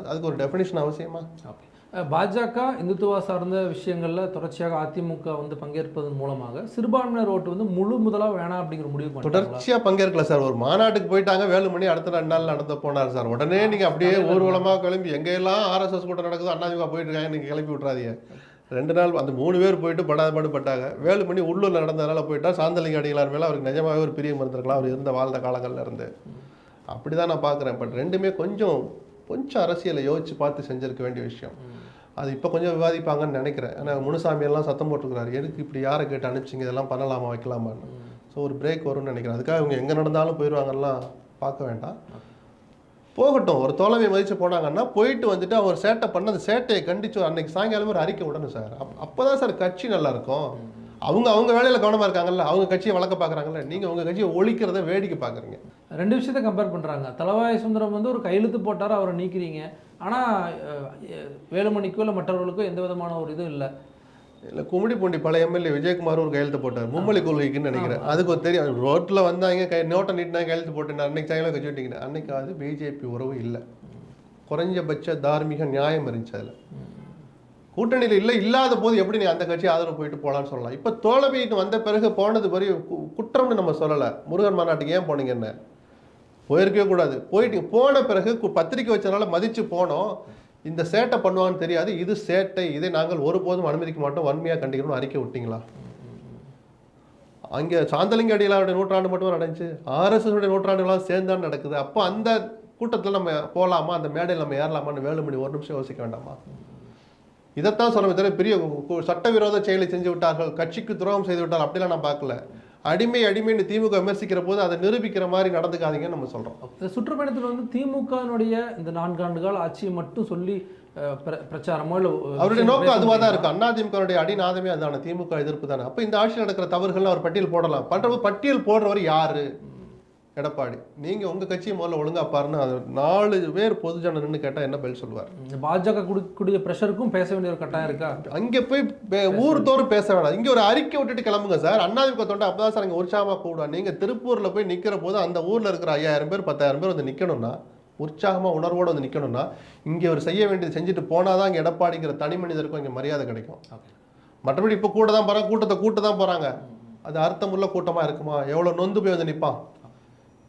அதுக்கு ஒரு டெஃபினிஷன் அவசியமா? ஓகே, பாஜக இந்துத்துவா சார்ந்த விஷயங்களில் தொடர்ச்சியாக அதிமுக வந்து பங்கேற்பதன் மூலமாக சிறுபான்மையினர் ஓட்டு வந்து முழு முதலாக வேணாம் அப்படிங்கிற முடிவு தொடர்ச்சியாக பங்கேற்கல சார். ஒரு மாநாட்டுக்கு போயிட்டாங்க, வேலுமணி அடுத்த 2 நாள் நடந்து போனார் சார். உடனே நீங்கள் அப்படியே ஊர்வலமாக கிளம்பி எங்கெல்லாம் ஆர்எஸ்எஸ் கூட்டம் நடக்குதோ அதிமுக போயிட்டு இருக்காங்க நீங்கள் கிளப்பி விட்றாதீங்க. 2 நாள் அந்த 3 பேர் போயிட்டு பாடுபட்டாங்க. வேலுமணி உள்ளூரில் நடந்ததுனால போயிட்டா சாந்தலிங்க அடிகளார் மேலே அவருக்கு நிஜமாகவே ஒரு பிரியம் இருந்திருக்கலாம், அவர் இருந்த வாழ்ந்த காலங்களில் இருந்து. அப்படி தான் நான் பார்க்குறேன். பட் ரெண்டுமே கொஞ்சம் அரசியலை யோசிச்சு பார்த்து செஞ்சிருக்க வேண்டிய விஷயம். அது இப்போ கொஞ்சம் விவாதிப்பாங்கன்னு நினைக்கிறேன். ஏன்னா முனுசாமியெல்லாம் சத்தம் போட்டுருக்கிறாரு, எதுக்கு இப்படி யாரை கேட்டு அனுப்பிச்சிங்க, இதெல்லாம் பண்ணலாமா வைக்கலாமான்னு. ஸோ ஒரு பிரேக் வரும்னு நினைக்கிறேன். அதுக்காக இவங்க எங்கே நடந்தாலும் போயிடுவாங்கலாம் பார்க்க வேண்டாம். போகட்டும், ஒரு தோழமை மதித்து போனாங்கன்னா போயிட்டு வந்துட்டு அவர் சேட்டை பண்ண அந்த சேட்டையை கண்டிச்சு அன்னைக்கு சாயங்காலமே ஒரு அறிக்கை விடணும் சார். அப்போ தான் சார் கட்சி நல்லா இருக்கும். அவங்க அவங்க வேலையில் கவனமாக இருக்காங்கல்ல, அவங்க கட்சியை வளர்க்க பார்க்குறாங்கல்ல, நீங்கள் உங்கள் கட்சியை ஒழிக்கிறத வேடிக்கை பார்க்குறீங்க. ரெண்டு விஷயத்தை கம்பேர் பண்ணுறாங்க. தளவாய் சுந்தரம் வந்து ஒரு கையெழுத்து போட்டார், அவரை நீக்கிறீங்க. ஆனால் வேலுமணிக்கோ இல்லை மற்றவர்களுக்கோ எந்த விதமான ஒரு இதுவும் இல்லை. இல்லை, கும்மிடிப்பூண்டி பழைய எம்எல்ஏ விஜயகுமார் ஒரு கையெழுத்து போட்டார், மும்மொழி கொள்கைக்குன்னு நினைக்கிறேன். அதுக்கு ஒரு தெரியும், ரோட்டில் வந்தாங்க நோட்டை நீட்டினா கையெழுத்து போட்டு அன்னைக்கு சாயங்காலம் கட்சி விட்டீங்க. அன்னைக்கு அது பிஜேபி உறவு இல்லை, குறைஞ்சபட்ச தார்மீக நியாயம் இருந்துச்சு அதில். கூட்டணியில் இல்லாத போது எப்படி நீ அந்த கட்சி ஆதரவு போயிட்டு போகலான்னு சொல்லலாம். இப்போ தோல்விட்டு வந்த பிறகு போனது பெரிய குற்றம்னு நம்ம சொல்லலை. முருகன் மாநாட்டுக்கு ஏன் போனீங்க, என்ன போயிருக்கவே கூடாது, போயிட்டு போன பிறகு பத்திரிக்கை வச்சனால மதித்து போனோம். இந்த சேட்டை பண்ணுவான்னு தெரியாது, இது சேட்டை, இதை நாங்கள் ஒருபோதும் அனுமதிக்க மாட்டோம், வன்மையாக கண்டிக்கணும்னு அறிக்கை விட்டீங்களா? அங்கே சாந்தலிங்க அடிகளாருடைய நூற்றாண்டு மட்டும் நடந்துச்சு, ஆர்எஸ்எஸ் நூற்றாண்டுகளாக சேர்ந்தான் நடக்குது. அப்போ அந்த கூட்டத்தில் நம்ம போகலாமா, அந்த மேடையில் நம்ம ஏறலாமான்னு வேலுமணி ஒரு நிமிஷம் யோசிக்க வேண்டாமா? இதைத்தான் சொல்ல தவிர பெரிய சட்டவிரோத செயலை செஞ்சு விட்டார்கள், கட்சிக்கு துரோகம் செய்து விட்டார்கள் அப்படிலாம் நான் பார்க்கல. அடிமைன்னு திமுக விமர்சிக்கிற போது அதை நிரூபிக்கிற மாதிரி நடந்துக்காதீங்கன்னு நம்ம சொல்கிறோம். இந்த சுற்றுப்பயணத்தில் வந்து திமுகனுடைய இந்த 4 ஆண்டு கால ஆட்சியை மட்டும் சொல்லி பிரச்சாரமோ இல்லை, அவருடைய நோக்கம் அதுவாக தான் இருக்குது. அதிமுகனுடைய அடிநாதமே அதுதானே, திமுக எதிர்ப்பு தானே. அப்போ இந்த ஆட்சியில் நடக்கிற தவறுகள் அவர் பட்டியல் போடலாம். பண்ணுறப்ப பட்டியல் போடுறவர் யாரு? எடப்பாடி. நீங்கள் உங்கள் கட்சியை முதல்ல ஒழுங்கா பாருன்னு அது 4 பேர் பொதுஜன நின்று கேட்டால் என்ன பதில் சொல்லுவார்? பாஜக கொடுக்கக்கூடிய ப்ரெஷருக்கும் பேச வேண்டிய ஒரு கட்டாயம் இருக்கா? அங்கே போய் ஊர் தோறும் பேச வேணாம், இங்கே ஒரு அறிக்கை விட்டுட்டு கிளம்புங்க சார். அதிமுக தொண்டை அப்போ தான் சார் இங்கே உற்சாகமாக கூடுவாங்க. நீங்கள் திருப்பூரில் போய் நிற்கிற போது அந்த ஊரில் இருக்கிற 5000 பேர் 10,000 பேர் வந்து நிற்கணும்னா, உற்சாகமாக உணர்வோடு வந்து நிற்கணும்னா, இங்கே ஒரு செய்ய வேண்டியது செஞ்சுட்டு போனால் தான் இங்கே எடப்பாடிங்கிற தனி மனிதருக்கும் இங்கே மரியாதை கிடைக்கும். மற்றபடி இப்போ கூட தான் போகிறாங்க, கூட்டத்தை கூட்டு தான் போகிறாங்க. அது அர்த்தமுள்ள கூட்டமாக இருக்குமா? எவ்வளோ நொந்து போய் வந்து நிற்பான்.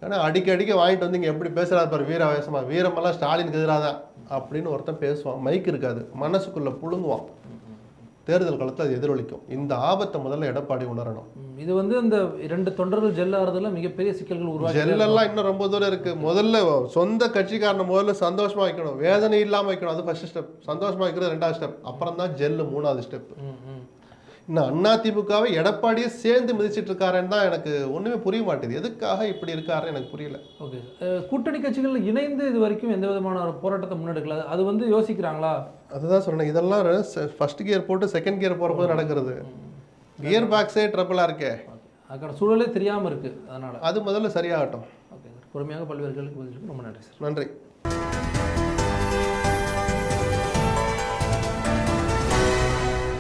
ஏன்னா அடிக்கடிக்க வாங்கிட்டு வந்து இங்கே எப்படி பேசுகிறாரு பாரு, வீரவேசமாக, வீரமெல்லாம் ஸ்டாலினுக்கு எதிராக தான் அப்படின்னு ஒருத்தன் பேசுவான். மைக் இருக்காது, மனசுக்குள்ளே புழுங்குவான். தேர்தல் காலத்தில் அது எதிரொலிக்கும். இந்த ஆபத்தை முதல்ல எடப்பாடி உணரணும். இது வந்து இந்த 2 தொண்டர்கள் ஜெல்லாகிறதுல மிகப்பெரிய சிக்கல்கள் உருவாக்கி, ஜெல்லெல்லாம் இன்னும் ரொம்ப தூரம் இருக்குது. முதல்ல சொந்த கட்சிக்காரனை முதல்ல சந்தோஷமாக வைக்கணும், வேதனை இல்லாமல் வைக்கணும். அது ஃபர்ஸ்ட் ஸ்டெப். சந்தோஷமாக வைக்கிறது 2வது ஸ்டெப். அப்புறம் தான் ஜெல்லு 3வது ஸ்டெப். இன்னும் அதிமுகவை எடப்பாடியே சேர்ந்து மிதிச்சிட்டு இருக்காருன்னு தான் எனக்கு ஒன்றுமே புரிய மாட்டேது. எதுக்காக இப்படி இருக்காருன்னு எனக்கு புரியல. ஓகே, கூட்டணி கட்சிகள் இணைந்து இது வரைக்கும் எந்த விதமான ஒரு போராட்டத்தை முன்னெடுக்கல, அது வந்து யோசிக்கிறாங்களா? அதுதான் சொன்னேன், இதெல்லாம் ஃபர்ஸ்ட் கியர் போட்டு செகண்ட் கியர் போகிறப்போது நடக்கிறது. கியர் பாக்ஸே ட்ரபிளாக இருக்கே, அதுக்கான சூழலே தெரியாமல் இருக்குது. அதனால் அது முதல்ல சரியாகட்டும். ஓகே சார், பொறுமையாக பல்வேறு கேள்விக்கு பதிலுக்கு ரொம்ப நன்றி சார். நன்றி.